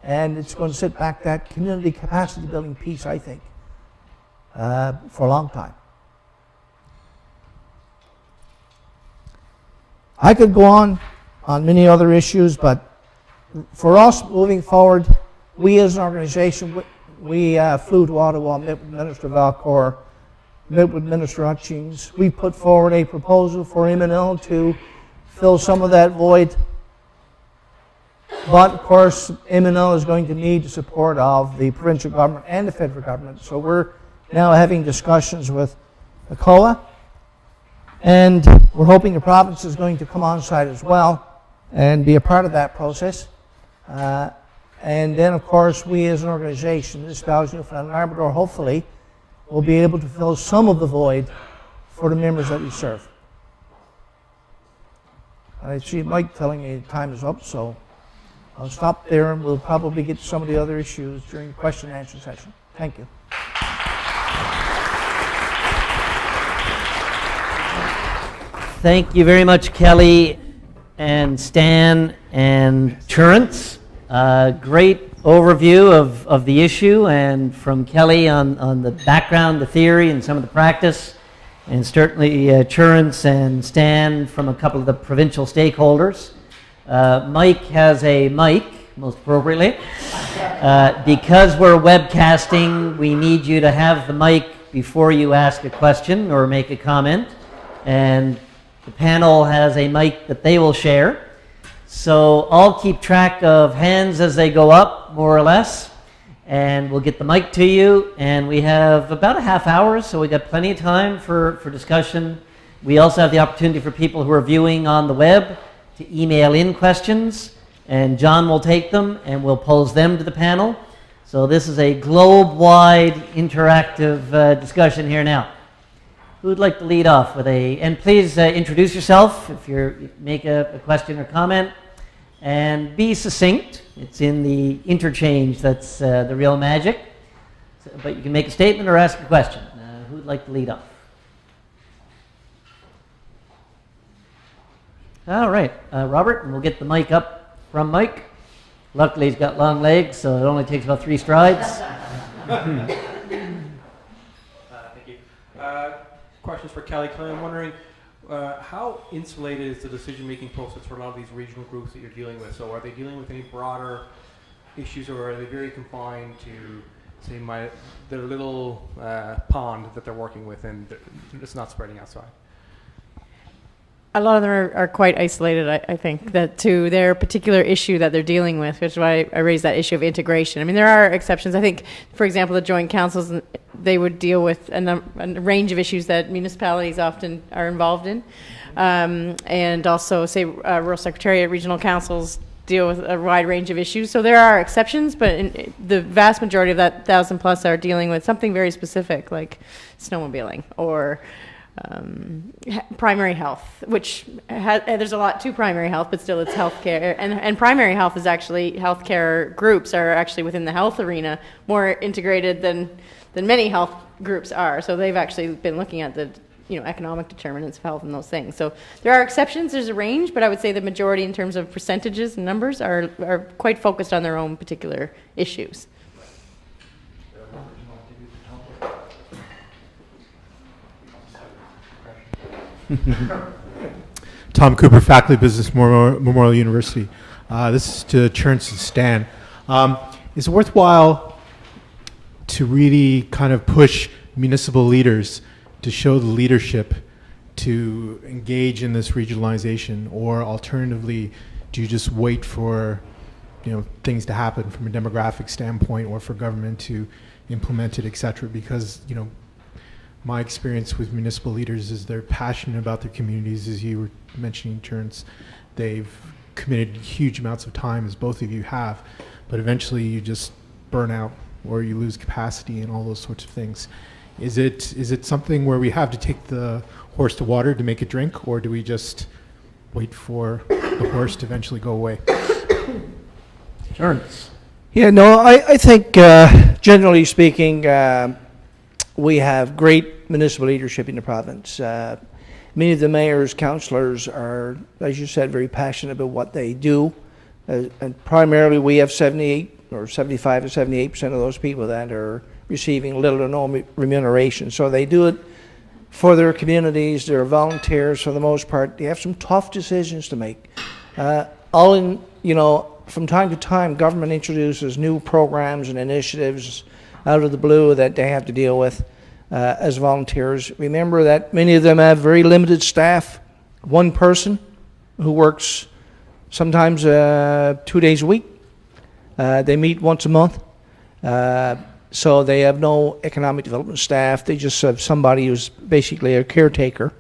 and it's going to sit back that community capacity building piece, I think, for a long time. I could go on many other issues, but for us moving forward, we as an organization, we flew to Ottawa, met with Minister Valcourt, met with Minister Hutchings. We put forward a proposal for M&L to fill some of that void. But of course, M&L is going to need the support of the provincial government and the federal government. So we're now having discussions with ECOA, and we're hoping the province is going to come on side as well and be a part of that process. And then, of course, we as an organization, municipalities, Newfoundland and Labrador, hopefully will be able to fill some of the void for the members that we serve. I see Mike telling me time is up, so I'll stop there, and we'll probably get to some of the other issues during the question and answer session. Thank you. Thank you very much, Kelly and Stan and Terence. Great overview of the issue, and from Kelly on the background, the theory, and some of the practice, and certainly Terence and Stan from a couple of the provincial stakeholders. Mike has a mic, most appropriately. Because we're webcasting, we need you to have the mic before you ask a question or make a comment, and the panel has a mic that they will share. So I'll keep track of hands as they go up, more or less, and we'll get the mic to you. And we have about a half hour, so we got plenty of time for discussion. We also have the opportunity for people who are viewing on the web to email in questions, and John will take them and we'll pose them to the panel. So this is a globe-wide interactive discussion here now. Who would like to lead off with and please introduce yourself if you make a question or comment, and be succinct. It's in the interchange that's the real magic. So, but you can make a statement or ask a question. Who would like to lead off? All right, Robert, and we'll get the mic up from Mike. Luckily, he's got long legs, so it only takes about 3 strides. Thank you. Questions for Kelly. Kelly, I'm wondering how insulated is the decision-making process for a lot of these regional groups that you're dealing with? So are they dealing with any broader issues, or are they very confined to, say, their little pond that they're working with, and it's not spreading outside? A lot of them are quite isolated, I think, that to their particular issue that they're dealing with, which is why I raised that issue of integration. I mean, there are exceptions. I think, for example, the joint councils, they would deal with a range of issues that municipalities often are involved in. And also, say, rural secretariat, regional councils deal with a wide range of issues. So there are exceptions, but the vast majority of that 1,000 plus are dealing with something very specific, like snowmobiling or primary health, which there's a lot to primary health, but still it's healthcare. And primary health is actually, healthcare groups are actually within the health arena more integrated than many health groups are. So they've actually been looking at the economic determinants of health and those things. So there are exceptions, there's a range, but I would say the majority in terms of percentages and numbers are quite focused on their own particular issues. Tom Cooper, Faculty of Business, Memorial University. This is to Chernts and Stan. Is it worthwhile to really kind of push municipal leaders to show the leadership to engage in this regionalization, or alternatively, do you just wait for things to happen from a demographic standpoint, or for government to implement it, et cetera? Because my experience with municipal leaders is they're passionate about their communities, as you were mentioning, Chernts. They've committed huge amounts of time, as both of you have, but eventually you just burn out or you lose capacity and all those sorts of things. Is it something where we have to take the horse to water to make it drink, or do we just wait for the horse to eventually go away? Chernts. Yeah, no, I think generally speaking, we have great municipal leadership in the province. Many of the mayors, councillors are, as you said, very passionate about what they do. And primarily we have 78 or 75 to 78% of those people that are receiving little or no remuneration. So they do it for their communities. They're volunteers for the most part. They have some tough decisions to make. From time to time, government introduces new programs and initiatives out of the blue that they have to deal with as volunteers. Remember that many of them have very limited staff. One person who works sometimes 2 days a week. They meet once a month. So they have no economic development staff. They just have somebody who's basically a caretaker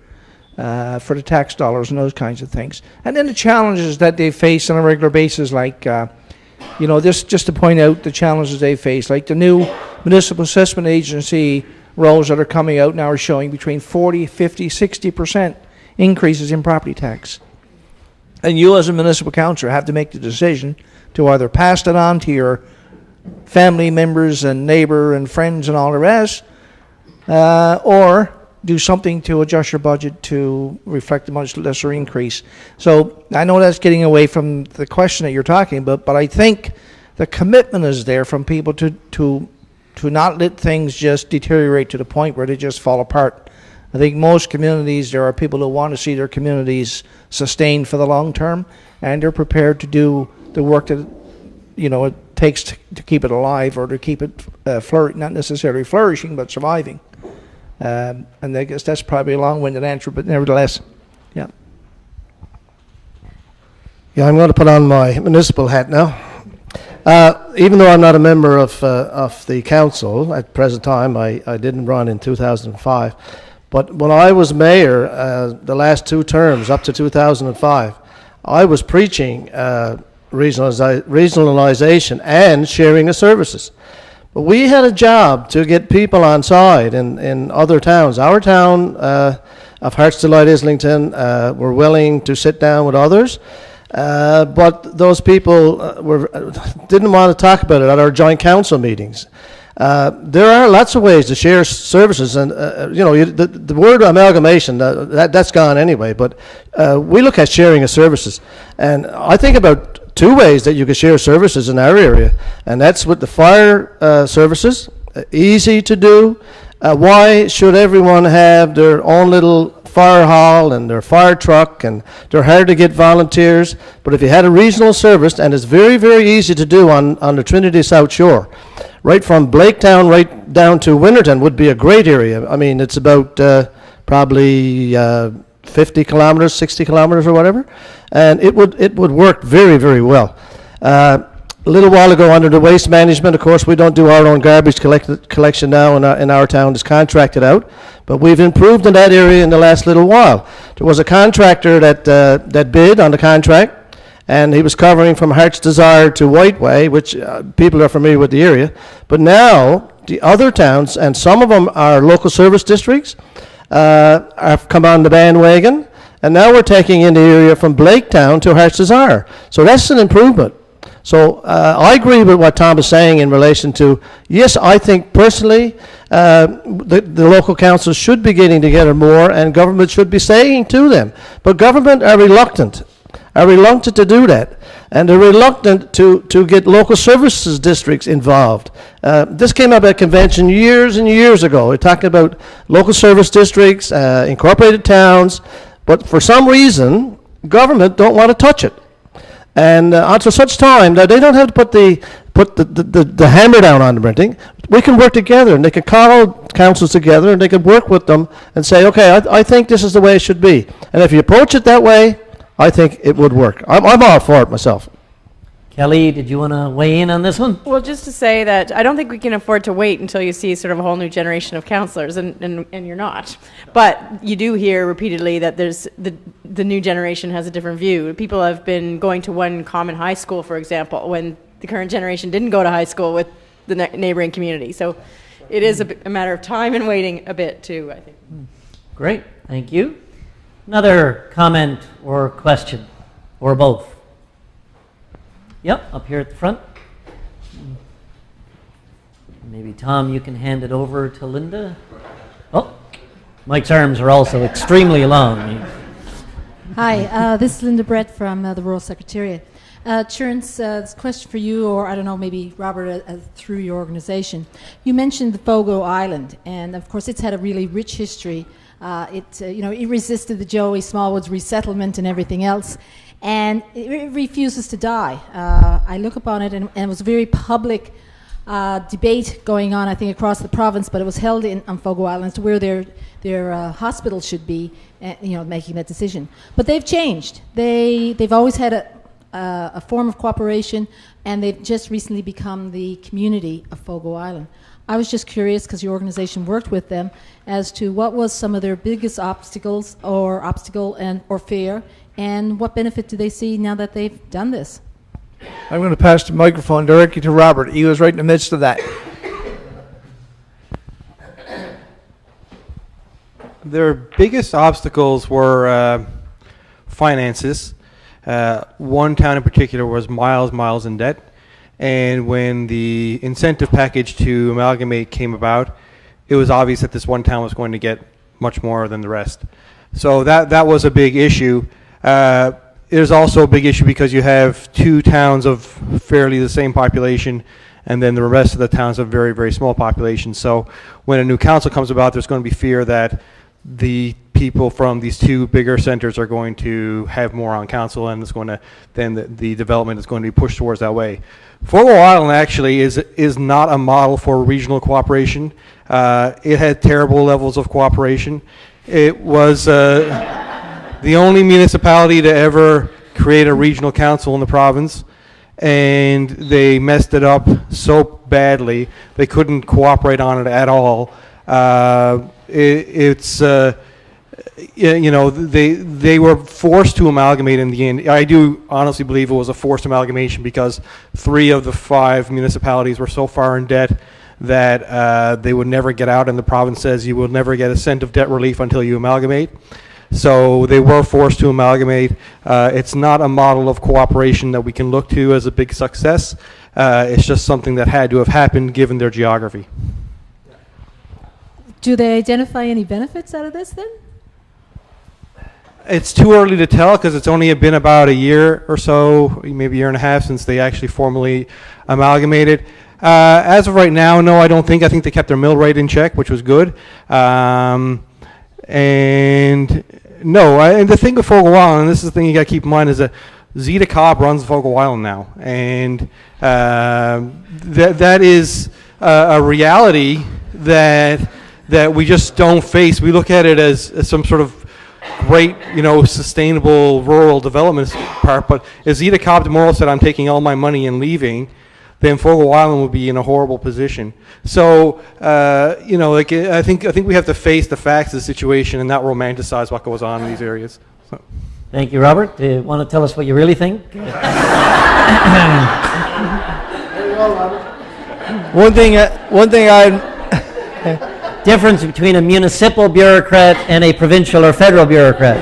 for the tax dollars and those kinds of things. And then the challenges that they face on a regular basis, like, this just to point out the challenges they face, like the new municipal assessment agency roles that are coming out now are showing between 40, 50, 60% increases in property tax. And you as a municipal councillor have to make the decision to either pass it on to your family members and neighbor and friends and all the rest, or do something to adjust your budget to reflect a much lesser increase. So I know that's getting away from the question that you're talking about, but I think the commitment is there from people to not let things just deteriorate to the point where they just fall apart. I think most communities, there are people who want to see their communities sustained for the long term, and they're prepared to do the work that it takes to keep it alive, or to keep it not necessarily flourishing, but surviving. And I guess that's probably a long-winded answer, but nevertheless, yeah. Yeah, I'm going to put on my municipal hat now. Even though I'm not a member of the council at the present time, I didn't run in 2005. But when I was mayor, the last 2 terms, up to 2005, I was preaching regionalization and sharing of services. But we had a job to get people on side in other towns. Our town of Hearts Delight Islington were willing to sit down with others, but those people didn't want to talk about it at our joint council meetings. There are lots of ways to share services, and the word amalgamation, that's gone anyway, but we look at sharing of services, and I think about 2 ways that you can share services in our area, and that's with the fire services, easy to do. Why should everyone have their own little fire hall and their fire truck, and they're hard to get volunteers? But if you had a regional service, and it's very, very easy to do on the Trinity South Shore, right from Blaketown right down to Winterton would be a great area. I mean, it's about probably 50 kilometers, 60 kilometers or whatever, and it would work very, very well. A little while ago, under the waste management, of course, we don't do our own garbage collection now in our town. It's contracted out, but we've improved in that area in the last little while. There was a contractor that bid on the contract, and he was covering from Heart's Desire to Whiteway, which people are familiar with the area. But now the other towns, and some of them are local service districts, have come on the bandwagon, and now we're taking in the area from Blaketown to Heart's Desire. So that's an improvement. So I agree with what Tom is saying in relation to, yes, I think personally the local councils should be getting together more, and government should be saying to them. But government are reluctant to do that. And they're reluctant to get local services districts involved. This came up at convention years and years ago. We're talking about local service districts, incorporated towns, but for some reason, government don't want to touch it. And until such time that they don't have to put the hammer down on the printing, we can work together, and they can call councils together, and they can work with them and say, okay, I think this is the way it should be. And if you approach it that way, I think it would work. I'm all for it myself. Kelly, did you want to weigh in on this one? Well, just to say that I don't think we can afford to wait until you see sort of a whole new generation of councillors, and you're not. But you do hear repeatedly that there's the new generation has a different view. People have been going to one common high school, for example, when the current generation didn't go to high school with the neighboring community. So it is a matter of time and waiting a bit too, I think. Great, thank you. Another comment or question, or both? Yep, up here at the front. Maybe Tom, you can hand it over to Linda. Oh, Mike's arms are also extremely long. Hi, this is Linda Brett from the Rural Secretariat. Terence, this question for you, or I don't know, maybe Robert, through your organization. You mentioned the Fogo Island, and of course it's had a really rich history. It resisted the Joey Smallwoods resettlement and everything else, and it refuses to die. I look upon it, and it was a very public debate going on, I think, across the province, but it was held on Fogo Island, where their hospital should be, making that decision. But they've changed. They've always had a form of cooperation, and they've just recently become the community of Fogo Island. I was just curious, because your organization worked with them, as to what was some of their biggest obstacle or fear, and what benefit do they see now that they've done this? I'm going to pass the microphone directly to Robert. He was right in the midst of that. Their biggest obstacles were finances. One town in particular was miles in debt. And when the incentive package to amalgamate came about, it was obvious that this one town was going to get much more than the rest. So that was a big issue. It is also a big issue because you have two towns of fairly the same population, and then the rest of the towns have very, very small populations. So when a new council comes about, there's going to be fear that the people from these two bigger centers are going to have more on council, and the development is going to be pushed towards that way. Fogo Island actually is not a model for regional cooperation. It had terrible levels of cooperation. It was the only municipality to ever create a regional council in the province, and they messed it up so badly they couldn't cooperate on it at all. They were forced to amalgamate in the end. I do honestly believe it was a forced amalgamation because 3 of the 5 municipalities were so far in debt that they would never get out, and the province says you will never get a cent of debt relief until you amalgamate. So they were forced to amalgamate. It's not a model of cooperation that we can look to as a big success. It's just something that had to have happened given their geography. Do they identify any benefits out of this then? It's too early to tell because it's only been about a year or so, maybe a year and a half since they actually formally amalgamated. As of right now, no, I don't think. I think they kept their mill rate in check, which was good. And the thing with Fogo Island, and this is the thing you got to keep in mind, is that Zeta Cobb runs Fogo Island now, and that is a reality that we just don't face. We look at it as some sort of great, sustainable rural development part, but if Zeta Cobb tomorrow said, I'm taking all my money and leaving, then Fogo Island would be in a horrible position. So, I think we have to face the facts of the situation and not romanticize what goes on in these areas. So. Thank you, Robert. Do you want to tell us what you really think? One thing I Difference between a municipal bureaucrat and a provincial or federal bureaucrat.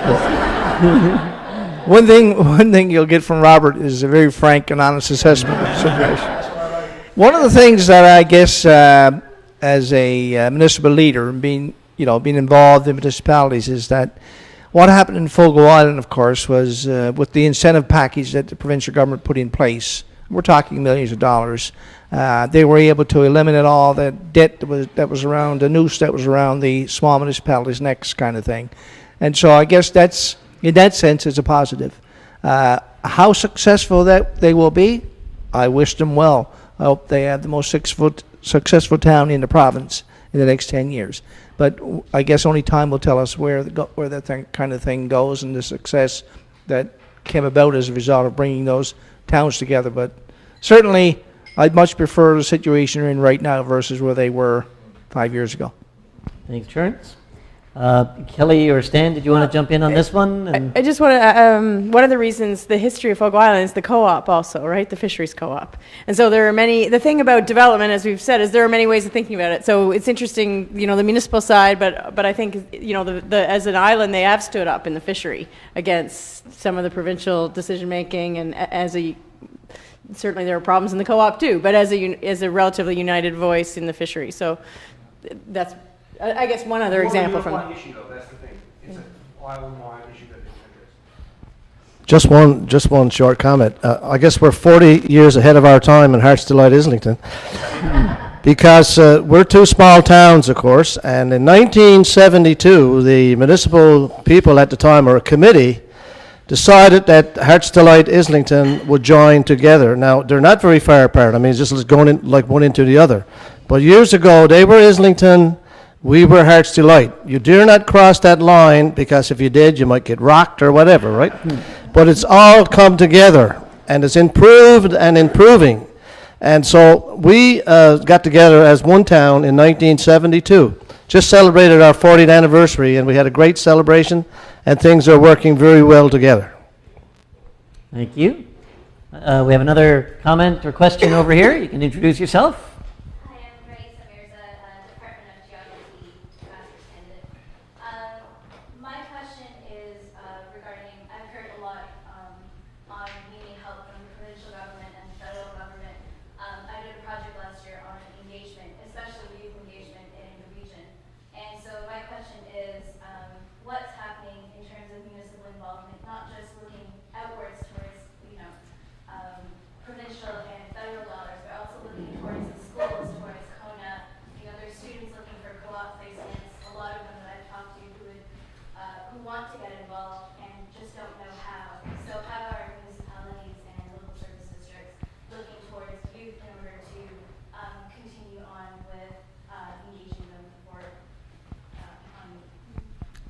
One thing you'll get from Robert is a very frank and honest assessment of the situation. One of the things that I guess, as a municipal leader, being involved in municipalities, is that what happened in Fogo Island, of course, was with the incentive package that the provincial government put in place. We're talking millions of dollars. They were able to eliminate all the debt that was around, the noose that was around the small municipalities' necks, kind of thing. And so I guess that's, in that sense, it's a positive. How successful that they will be, I wish them well. I hope they have the most successful town in the province in the next 10 years. But I guess only time will tell us where that kind of thing goes and the success that came about as a result of bringing those towns together. But certainly, I'd much prefer the situation we're in right now versus where they were 5 years ago. Thanks, Terence. Kelly or Stan, did you want to jump in on this one? I just want to, one of the reasons, the history of Fogo Island is the co-op also, right? The fisheries co-op. And so there are many, the thing about development, as we've said, is there are many ways of thinking about it. So it's interesting, the municipal side, but I think, as an island, they have stood up in the fishery against some of the provincial decision-making, and certainly there are problems in the co-op too, but as a relatively united voice in the fishery. So that's, I guess, one other example from. One issue, though. That's the thing. It's an island-wide issue that is interest. Just one short comment. I guess we're 40 years ahead of our time in Hearts Delight Islington, because we're two small towns, of course, and in 1972, the municipal people at the time, or a committee, decided that Hearts Delight Islington would join together. Now, they're not very far apart. I mean, it's just going in like one into the other. But years ago, they were Islington, we were Hearts Delight. You dare not cross that line, because if you did, you might get rocked or whatever, right? But it's all come together, and it's improved and improving. And so we got together as one town in 1972. Just celebrated our 40th anniversary, and we had a great celebration, and things are working very well together. Thank you. We have another comment or question over here. You can introduce yourself.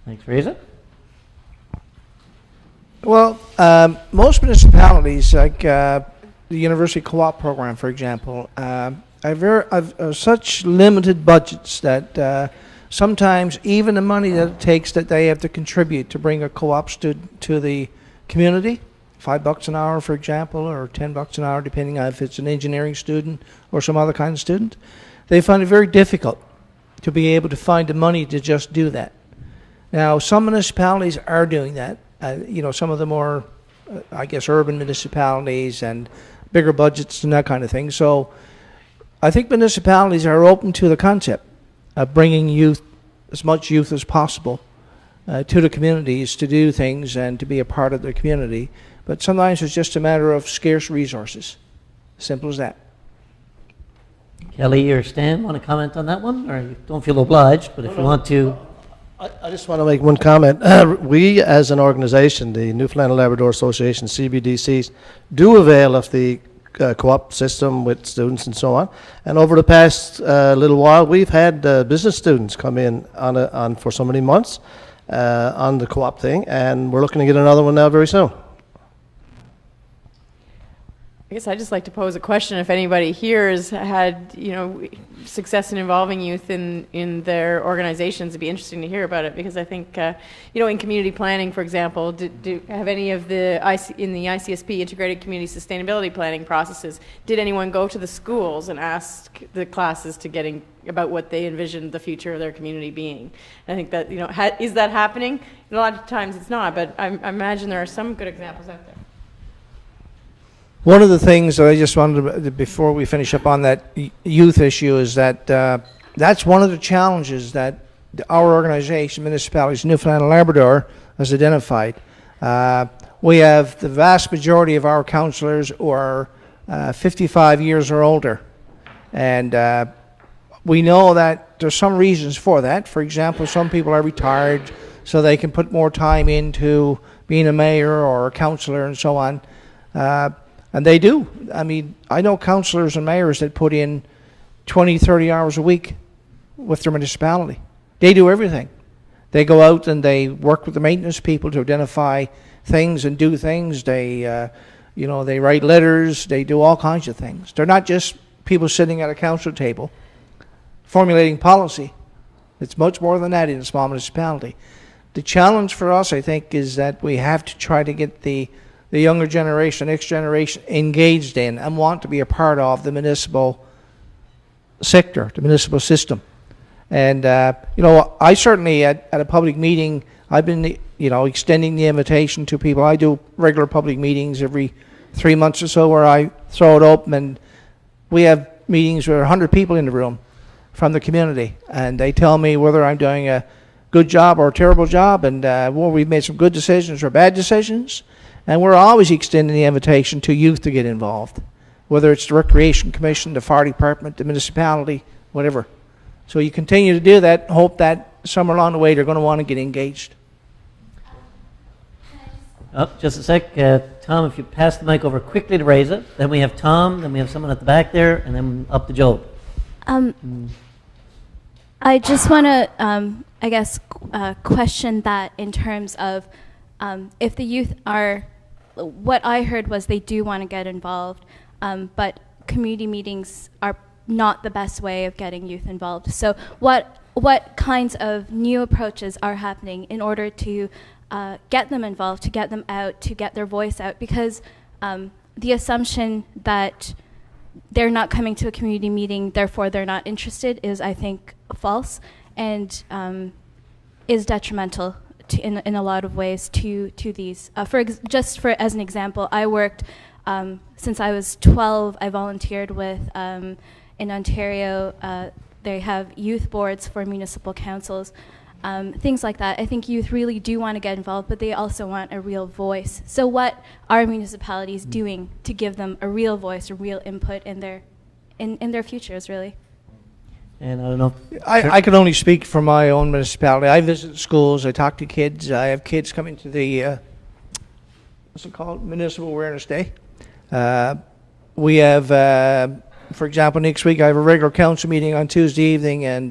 Thanks, Reza. Well, most municipalities, like the University Co-op program, for example, have such limited budgets that sometimes even the money that it takes that they have to contribute to bring a co-op student to the community, $5 an hour, for example, or $10 an hour, depending on if it's an engineering student or some other kind of student, they find it very difficult to be able to find the money to just do that. Now, some municipalities are doing that. Some of the more, I guess, urban municipalities and bigger budgets and that kind of thing. So I think municipalities are open to the concept of bringing youth, as much youth as possible, to the communities to do things and to be a part of the community. But sometimes it's just a matter of scarce resources. Simple as that. Kelly or Stan, want to comment on that one? Or you don't feel obliged, but if you want to. I just want to make one comment. We, as an organization, the Newfoundland and Labrador Association, CBDCS, do avail of the co-op system with students and so on. And over the past little while, we've had business students come in on for so many months on the co-op thing, and we're looking to get another one now very soon. I guess I'd just like to pose a question. If anybody here has had, success in involving youth in their organizations, it'd be interesting to hear about it, because I think, in community planning, for example, have any of in the ICSP, Integrated Community Sustainability Planning processes, did anyone go to the schools and ask the classes about what they envisioned the future of their community being? And I think that, is that happening? And a lot of times it's not, but I imagine there are some good examples out there. One of the things that I just wanted to, before we finish up on that youth issue, is that that's one of the challenges that our organization, Municipalities Newfoundland and Labrador, has identified. We have the vast majority of our councillors who are 55 years or older. And we know that there's some reasons for that. For example, some people are retired so they can put more time into being a mayor or a councillor and so on. And they do. I mean, I know councillors and mayors that put in 20, 30 hours a week with their municipality. They do everything. They go out and they work with the maintenance people to identify things and do things. They, they write letters. They do all kinds of things. They're not just people sitting at a council table formulating policy. It's much more than that in a small municipality. The challenge for us, I think, is that we have to try to get the younger generation, next generation, engaged in and want to be a part of the municipal sector, the municipal system. And, I certainly, at a public meeting, I've been, extending the invitation to people. I do regular public meetings every 3 months or so where I throw it open, and we have meetings with 100 people in the room from the community. And they tell me whether I'm doing a good job or a terrible job, and we've made some good decisions or bad decisions. And we're always extending the invitation to youth to get involved, whether it's the Recreation Commission, the Fire Department, the municipality, whatever. So you continue to do that, hope that somewhere along the way they're going to want to get engaged. Oh, just a sec. Tom, if you pass the mic over quickly to raise it. Then we have Tom, then we have someone at the back there, and then up to Joe. I just want to, question that in terms of if the youth are, what I heard was they do want to get involved, but community meetings are not the best way of getting youth involved. So what kinds of new approaches are happening in order to get them involved, to get them out, to get their voice out? Because the assumption that they're not coming to a community meeting, therefore they're not interested, is, I think, false, and is detrimental in a lot of ways to these. As an example, I worked since I was 12. I volunteered with in Ontario. They have youth boards for municipal councils, things like that. I think youth really do want to get involved, but they also want a real voice. So what are municipalities doing to give them a real voice, a real input in their futures, really? And I don't know. I can only speak for my own municipality. I visit schools. I talk to kids. I have kids coming to the what's it called, Municipal Awareness Day. We have, for example, next week I have a regular council meeting on Tuesday evening, and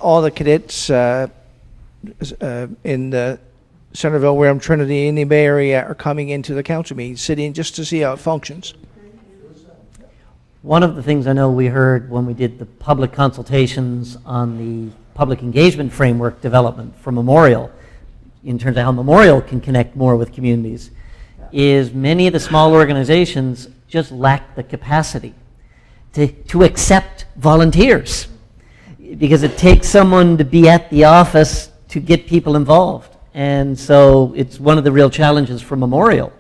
all the cadets in the Centerville, Wareham, Trinity, in the Bay Area are coming into the council meeting, sitting just to see how it functions. One of the things I know we heard when we did the public consultations on the public engagement framework development for Memorial, in terms of how Memorial can connect more with communities, is many of the small organizations just lack the capacity to accept volunteers, because it takes someone to be at the office to get people involved. And so it's one of the real challenges for Memorial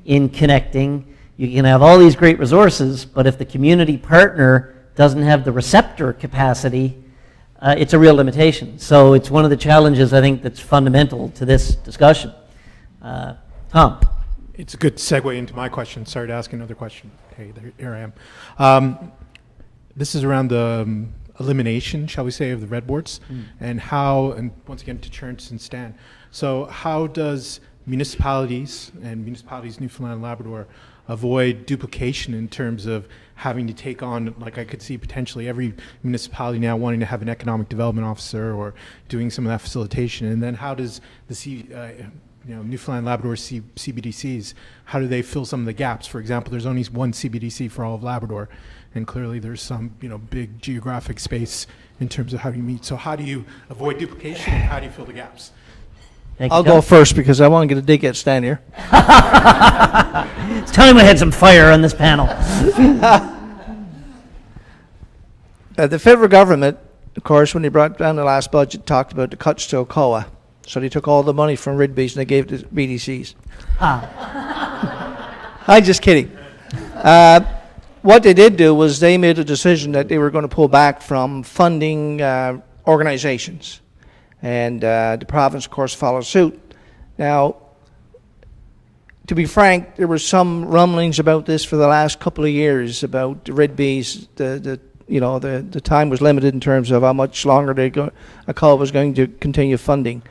in connecting. You can have all these great resources, but if the community partner doesn't have the receptor capacity, it's a real limitation. So it's one of the challenges, I think, that's fundamental to this discussion. Tom? It's a good segue into my question. Sorry to ask another question. Okay, here I am. This is around the elimination, shall we say, of the red boards, and how, and once again to Churns and Stan, so how does municipalities and municipalities Newfoundland and Labrador avoid duplication in terms of having to take on, like I could see potentially every municipality now wanting to have an economic development officer or doing some of that facilitation, and then how does the Newfoundland, Labrador CBDCs, how do they fill some of the gaps? For example, there's only one CBDC for all of Labrador, and clearly there's some big geographic space in terms of how you meet. So how do you avoid duplication, and how do you fill the gaps? I'll go first because I want to get a dig at Stan here. It's time we had some fire on this panel. The federal government, of course, when they brought down the last budget, talked about the cuts to OCOA. So they took all the money from RIDBs and they gave it to BDCs. I'm just kidding. What they did do was they made a decision that they were going to pull back from funding organizations. And the province, of course, followed suit. Now, to be frank, there were some rumblings about this for the last couple of years about the RIDBs. The time was limited in terms of how much longer ACOA was going to continue funding.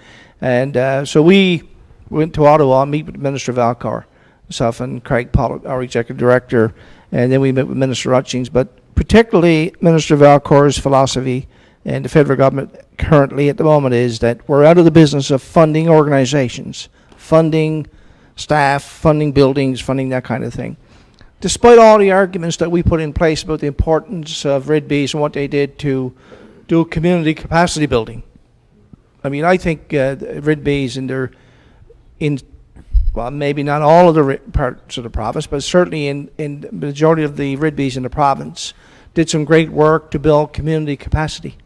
And so we went to Ottawa and meet with Minister Valcor, myself and Craig Pollock, our executive director, and then we met with Minister Hutchings. But particularly Minister Valcor's philosophy and the federal government currently at the moment is that we're out of the business of funding organizations, funding staff, funding buildings, funding that kind of thing. Despite all the arguments that we put in place about the importance of RIDBs and what they did to do community capacity building. I mean, I think RIDBs well, maybe not all of the parts of the province, but certainly in the majority of the RIDBs in the province, did some great work to build community capacity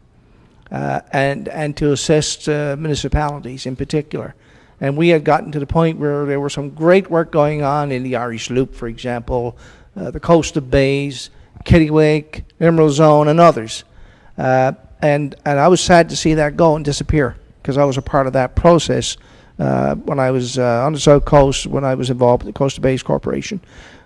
and to assist municipalities in particular. And we had gotten to the point where there was some great work going on in the Irish Loop, for example, the Coast of Bays, Kittiwake, Emerald Zone, and others. And I was sad to see that go and disappear because I was a part of that process when I was on the South Coast, when I was involved with the Coast of Bays Corporation.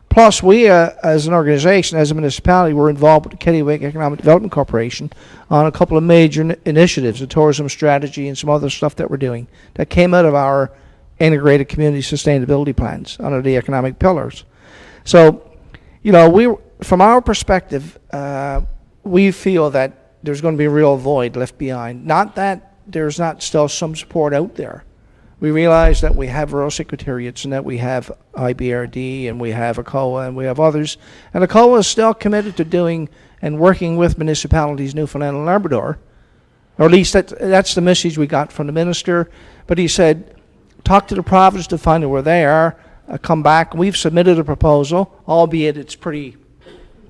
Plus, we, as an organization, as a municipality, were involved with the Kittiwake Economic Development Corporation on a couple of major initiatives, the tourism strategy and some other stuff that we're doing that came out of our integrated community sustainability plans under the economic pillars. So, from our perspective, we feel that there's going to be a real void left behind. Not that there's not still some support out there. We realize that we have rural secretariats and that we have IBRD and we have ACOA and we have others. And ACOA is still committed to doing and working with municipalities, Newfoundland and Labrador. Or at least that's the message we got from the minister. But he said, talk to the province to find out where they are, come back. We've submitted a proposal, albeit it's pretty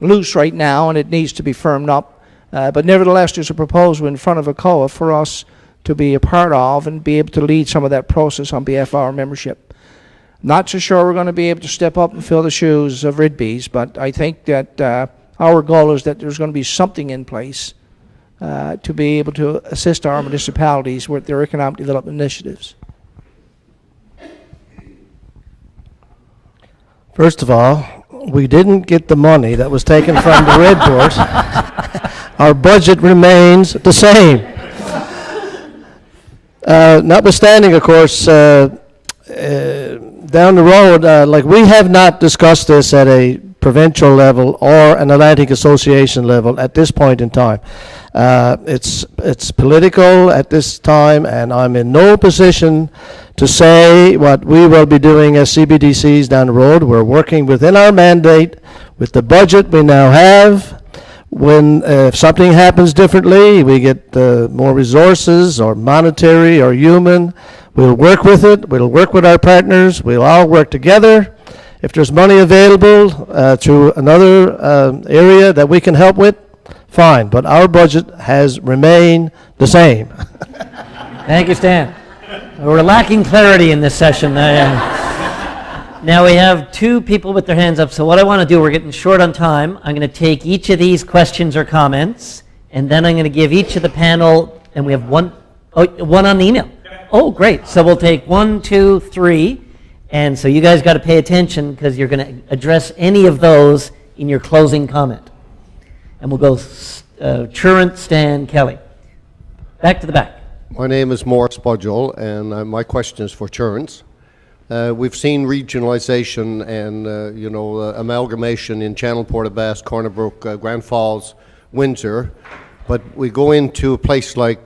loose right now and it needs to be firmed up. But nevertheless, there's a proposal in front of ACOA for us to be a part of and be able to lead some of that process on behalf of our membership. Not so sure we're going to be able to step up and fill the shoes of RIDBs, but I think that our goal is that there's going to be something in place to be able to assist our municipalities with their economic development initiatives. First of all, we didn't get the money that was taken from the Red Board. Our budget remains the same. Notwithstanding, of course, down the road, we have not discussed this at a provincial level or an Atlantic Association level at this point in time. It's political at this time, and I'm in no position to say what we will be doing as CBDCs down the road. We're working within our mandate with the budget we now have. When if something happens differently, we get more resources or monetary or human, we'll work with it. We'll work with our partners. We'll all work together. If there's money available through another area that we can help with, fine. But our budget has remained the same. Thank you, Stan. We're lacking clarity in this session. Now we have two people with their hands up, so what I want to do, we're getting short on time. I'm going to take each of these questions or comments, and then I'm going to give each of the panel, and we have one on the email. Oh, great. So we'll take 1, 2, 3, and so you guys got to pay attention because you're going to address any of those in your closing comment. And we'll go Churant, Stan, Kelly. Back to the back. My name is Morris Budgell, and my question is for Churant. We've seen regionalisation and amalgamation in Channel Portabass, Cornerbrook, Grand Falls, Windsor, but we go into a place like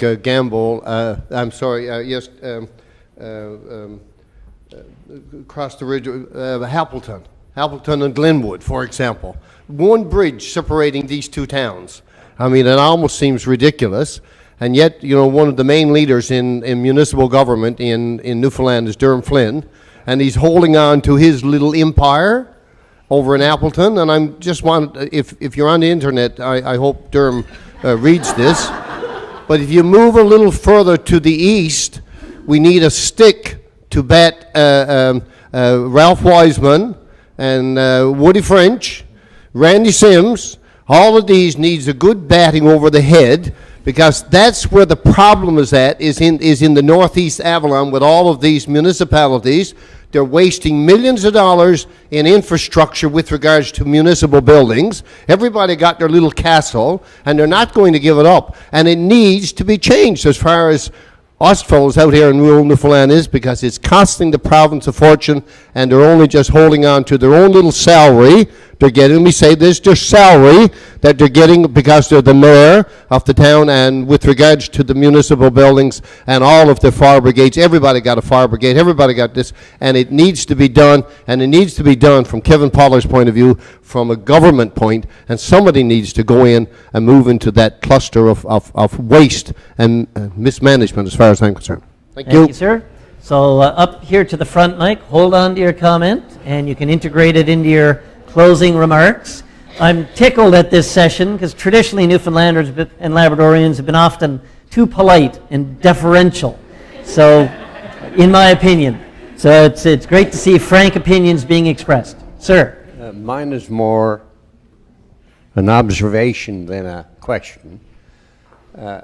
across the ridge, Appleton and Glenwood, for example. One bridge separating these two towns. I mean, it almost seems ridiculous. And yet, you know, one of the main leaders in municipal government in Newfoundland is Durham Flynn, and he's holding on to his little empire over in Appleton. And I'm just if you're on the internet, I hope Durham reads this. But if you move a little further to the east, we need a stick to bat Ralph Wiseman and Woody French, Randy Sims. All of these needs a good batting over the head, because that's where the problem is in the Northeast Avalon with all of these municipalities. They're wasting millions of dollars in infrastructure with regards to municipal buildings. Everybody got their little castle, and they're not going to give it up. And it needs to be changed as far as us fellows out here in rural Newfoundland is, because it's costing the province a fortune, and they're only just holding on to their own little salary. They're getting, let me say this, their salary that they're getting because they're the mayor of the town, and with regards to the municipal buildings and all of the fire brigades, everybody got a fire brigade, everybody got this, and it needs to be done, and it needs to be done from Kevin Pollard's point of view, from a government point, and somebody needs to go in and move into that cluster of waste and mismanagement as far as I'm concerned. Thank you. Thank you, sir. So up here to the front, Mike, hold on to your comment, and you can integrate it into your closing remarks. I'm tickled at this session because traditionally Newfoundlanders and Labradorians have been often too polite and deferential, so in my opinion. So it's great to see frank opinions being expressed. Sir. Mine is more an observation than a question.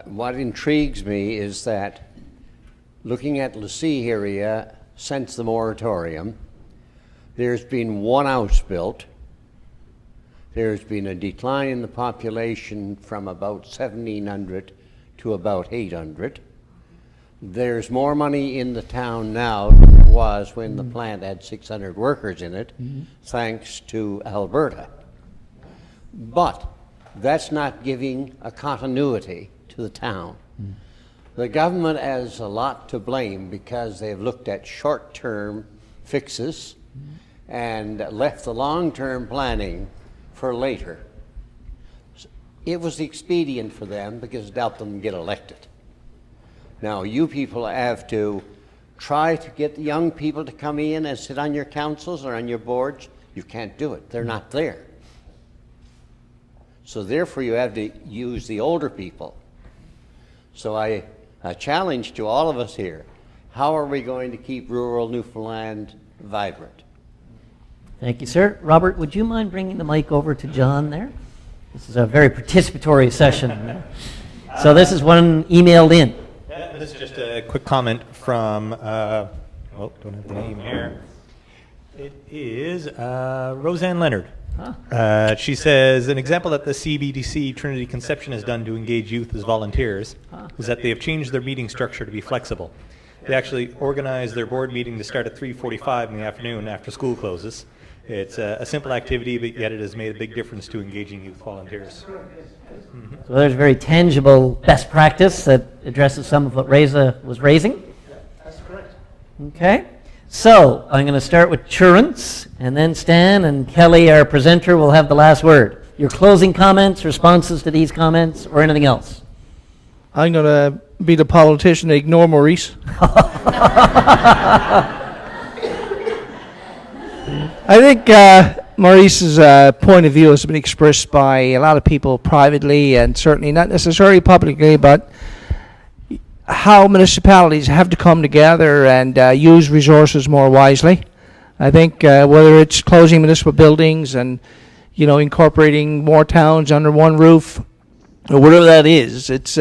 What intrigues me is that looking at Lassie area since the moratorium, there's been one house built. There's been a decline in the population from about 1,700 to about 800. There's more money in the town now than there was when the plant had 600 workers in it, thanks to Alberta. But that's not giving a continuity to the town. The government has a lot to blame because they've looked at short-term fixes and left the long-term planning for later. It was expedient for them because it helped them get elected. Now, you people have to try to get the young people to come in and sit on your councils or on your boards. You can't do it. They're not there. So therefore, you have to use the older people. So a challenge to all of us here, how are we going to keep rural Newfoundland vibrant? Thank you, sir. Robert, would you mind bringing the mic over to John there? This is a very participatory session. So this is one emailed in. Yeah, this is just a quick comment from, don't have the name here. It is Roseanne Leonard. She says, an example that the CBDC Trinity Conception has done to engage youth as volunteers is that they have changed their meeting structure to be flexible. They actually organize their board meeting to start at 3:45 in the afternoon after school closes. It's a simple activity, but yet it has made a big difference to engaging youth volunteers. So there's a very tangible best practice that addresses some of what Reza was raising. Yeah, that's correct. Okay. So I'm going to start with Churance, and then Stan and Kelly, our presenter, will have the last word. Your closing comments, responses to these comments, or anything else? I'm going to be the politician and ignore Maurice. I think Maurice's point of view has been expressed by a lot of people privately and certainly not necessarily publicly, but how municipalities have to come together and use resources more wisely. I think whether it's closing municipal buildings and, incorporating more towns under one roof, or whatever that is, it's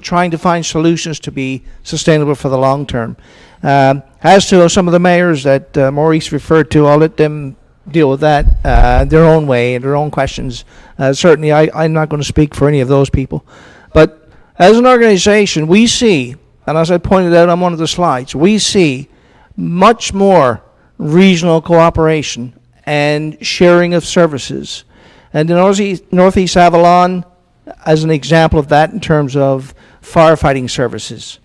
trying to find solutions to be sustainable for the long term. As to some of the mayors that Maurice referred to, I'll let them deal with that their own way and their own questions. Certainly, I'm not going to speak for any of those people. But as an organization, we see, and as I pointed out on one of the slides, we see much more regional cooperation and sharing of services. And in Northeast Avalon, as an example of that in terms of firefighting services,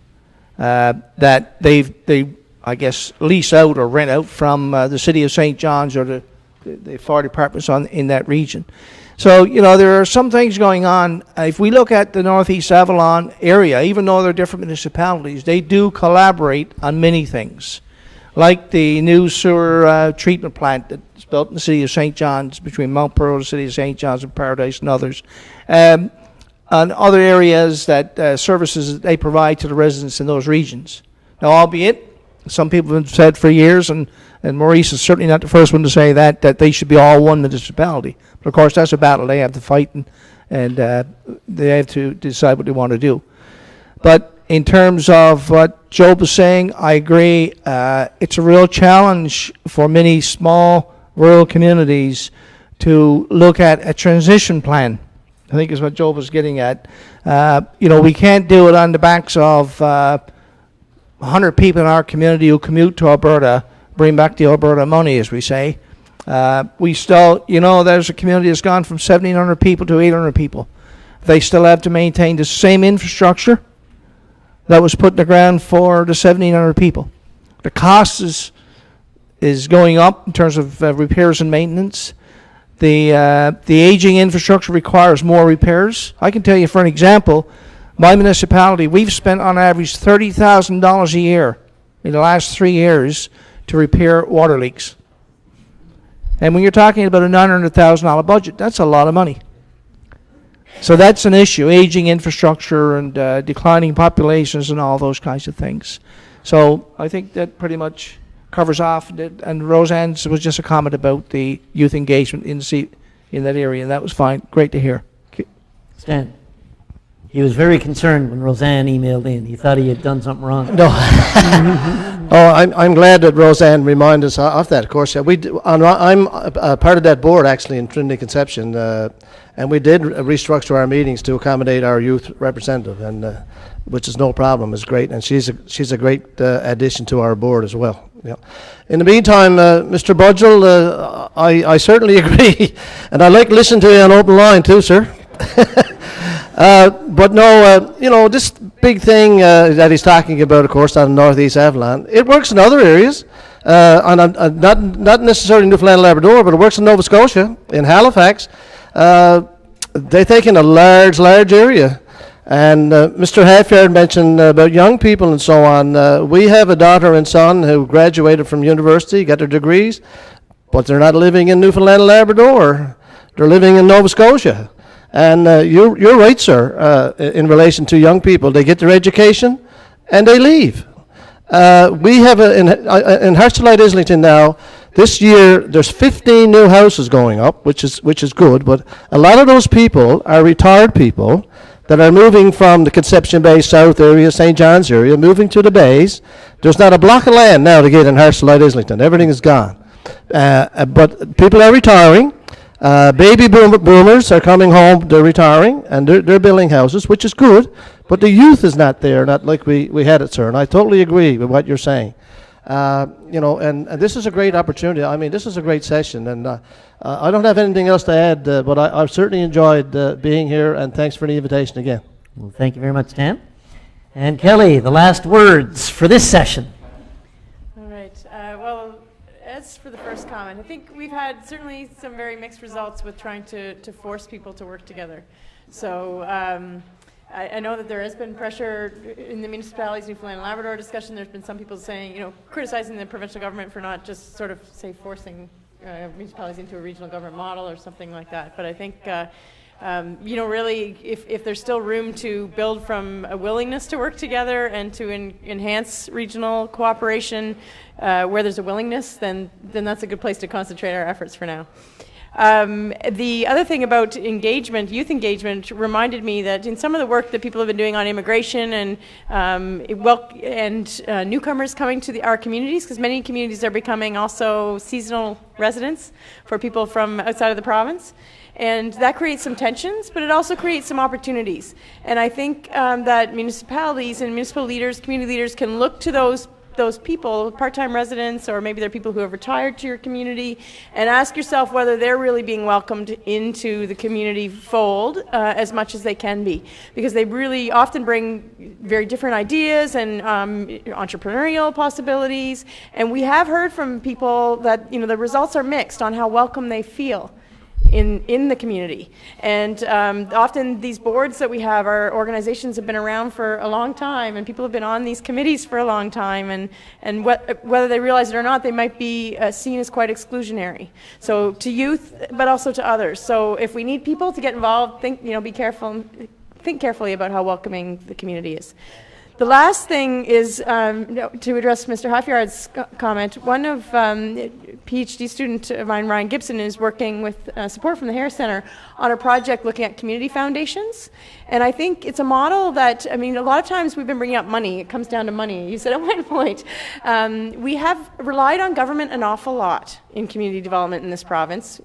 that they I guess, lease out or rent out from the city of St. John's or the fire departments in that region. So, there are some things going on. If we look at the Northeast Avalon area, even though they're different municipalities, they do collaborate on many things, like the new sewer treatment plant that's built in the city of St. John's between Mount Pearl, the city of St. John's, and Paradise and others. And other areas that services that they provide to the residents in those regions. Now, albeit, some people have said for years, and Maurice is certainly not the first one to say that they should be all one municipality. But of course, that's a battle they have to fight, and they have to decide what they want to do. But in terms of what Job was saying, I agree. It's a real challenge for many small rural communities to look at a transition plan, I think is what Job was getting at. We can't do it on the backs of 100 people in our community who commute to Alberta, bring back the Alberta money, as we say. We still, there's a community that's gone from 1,700 people to 800 people. They still have to maintain the same infrastructure that was put in the ground for the 1,700 people. The cost is going up in terms of repairs and maintenance. The aging infrastructure requires more repairs. I can tell you, for an example, my municipality, we've spent on average $30,000 a year in the last 3 years to repair water leaks. And when you're talking about a $900,000 budget, that's a lot of money. So that's an issue, aging infrastructure and declining populations and all those kinds of things. So I think that pretty much covers off. And Roseanne's was just a comment about the youth engagement in that area, and that was fine. Great to hear. Stan. He was very concerned when Roseanne emailed in. He thought he had done something wrong. No. I'm glad that Roseanne reminded us of that. Of course, I'm part of that board actually in Trinity Conception, and we did restructure our meetings to accommodate our youth representative, and which is no problem. It's great, and she's a great addition to our board as well. Yeah. In the meantime, Mr. Budgell, I certainly agree, and I like listening to you on open line too, sir. But no, this big thing that he's talking about, of course, on Northeast Avalon, it works in other areas, not necessarily Newfoundland and Labrador, but it works in Nova Scotia, in Halifax. They're taking a large area. And Mr. Halfyard mentioned about young people and so on. We have a daughter and son who graduated from university, got their degrees, but they're not living in Newfoundland and Labrador. They're living in Nova Scotia. And you're right, sir, in relation to young people. They get their education and they leave. We have in Hartselite Islington now, this year there's 15 new houses going up, which is good, but a lot of those people are retired people that are moving from the Conception Bay South area, St. John's area, moving to the bays. There's not a block of land now to get in Hartselite Islington. Everything is gone. But people are retiring. Baby boomers are coming home, they're retiring, and they're building houses, which is good, but the youth is not there, not like we had it, sir, and I totally agree with what you're saying. And this is a great opportunity. I mean, this is a great session, and I don't have anything else to add, but I've certainly enjoyed being here, and thanks for the invitation again. Well, thank you very much, Dan. And Kelly, the last words for this session. All right. Well, as for the first comment, I think we've had certainly some very mixed results with trying to force people to work together. So I know that there has been pressure in the municipalities, Newfoundland and Labrador discussion. There's been some people saying, criticizing the provincial government for not just sort of, say, forcing municipalities into a regional government model or something like that. But I think, really, if there's still room to build from a willingness to work together and to enhance regional cooperation where there's a willingness, then that's a good place to concentrate our efforts for now. The other thing about engagement, youth engagement, reminded me that in some of the work that people have been doing on immigration and newcomers coming to our communities, because many communities are becoming also seasonal residents for people from outside of the province. And that creates some tensions, but it also creates some opportunities. And I think that municipalities and municipal leaders, community leaders can look to those those people, part-time residents, or maybe they're people who have retired to your community, and ask yourself whether they're really being welcomed into the community fold as much as they can be, because they really often bring very different ideas and entrepreneurial possibilities. And we have heard from people that the results are mixed on how welcome they feel in the community. And often these boards that we have, our organizations have been around for a long time, and people have been on these committees for a long time, and whether they realize it or not, they might be seen as quite exclusionary. So to youth, but also to others. So if we need people to get involved, think carefully about how welcoming the community is. The last thing is to address Mr. Huffyard's comment. One of PhD student of mine, Ryan Gibson, is working with support from the Harris Center on a project looking at community foundations. And I think it's a model that, a lot of times we've been bringing up money. It comes down to money. You said at one point. We have relied on government an awful lot in community development in this province,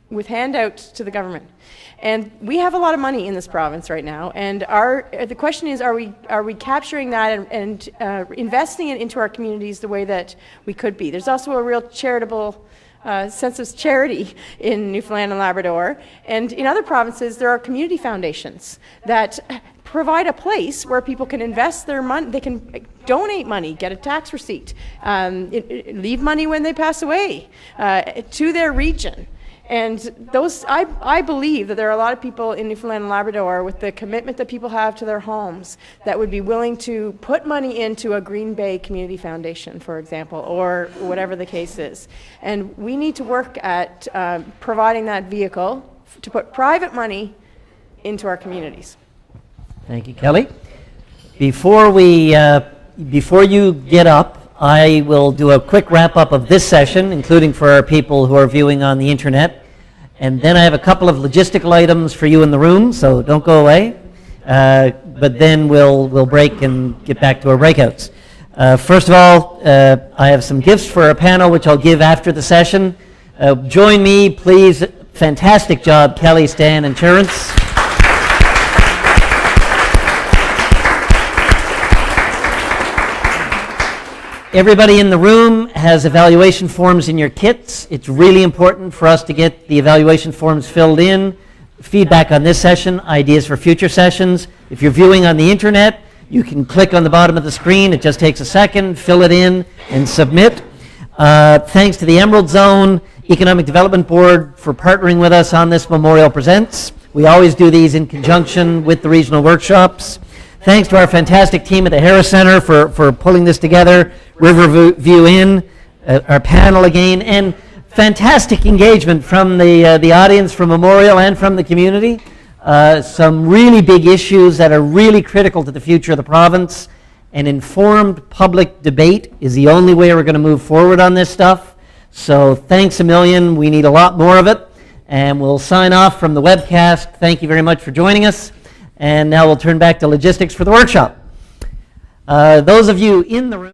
with handouts to the government. And we have a lot of money in this province right now, and the question is, are we capturing that and investing it into our communities the way that we could be? There's also a real charitable sense of charity in Newfoundland and Labrador, and in other provinces there are community foundations that provide a place where people can invest their money. They can donate money, get a tax receipt, leave money when they pass away to their region. And those, I believe that there are a lot of people in Newfoundland and Labrador, with the commitment that people have to their homes, that would be willing to put money into a Green Bay Community Foundation, for example, or whatever the case is. And we need to work at providing that vehicle to put private money into our communities. Thank you, Kelly. Before you get up, I will do a quick wrap-up of this session, including for our people who are viewing on the internet. And then I have a couple of logistical items for you in the room, so don't go away. But then we'll break and get back to our breakouts. First of all, I have some gifts for our panel, which I'll give after the session. Join me, please. Fantastic job, Kelly, Stan, and Terence. Everybody in the room has evaluation forms in your kits. It's really important for us to get the evaluation forms filled in. Feedback on this session, ideas for future sessions. If you're viewing on the internet, you can click on the bottom of the screen. It just takes a second, fill it in, and submit. Thanks to the Emerald Zone Economic Development Board for partnering with us on this Memorial Presents. We always do these in conjunction with the regional workshops. Thanks to our fantastic team at the Harris Center for pulling this together. Riverview Inn, our panel again, and fantastic engagement from the audience, from Memorial and from the community. Some really big issues that are really critical to the future of the province. An informed public debate is the only way we're going to move forward on this stuff. So thanks a million. We need a lot more of it. And we'll sign off from the webcast. Thank you very much for joining us. And now we'll turn back to logistics for the workshop. Those of you in the room.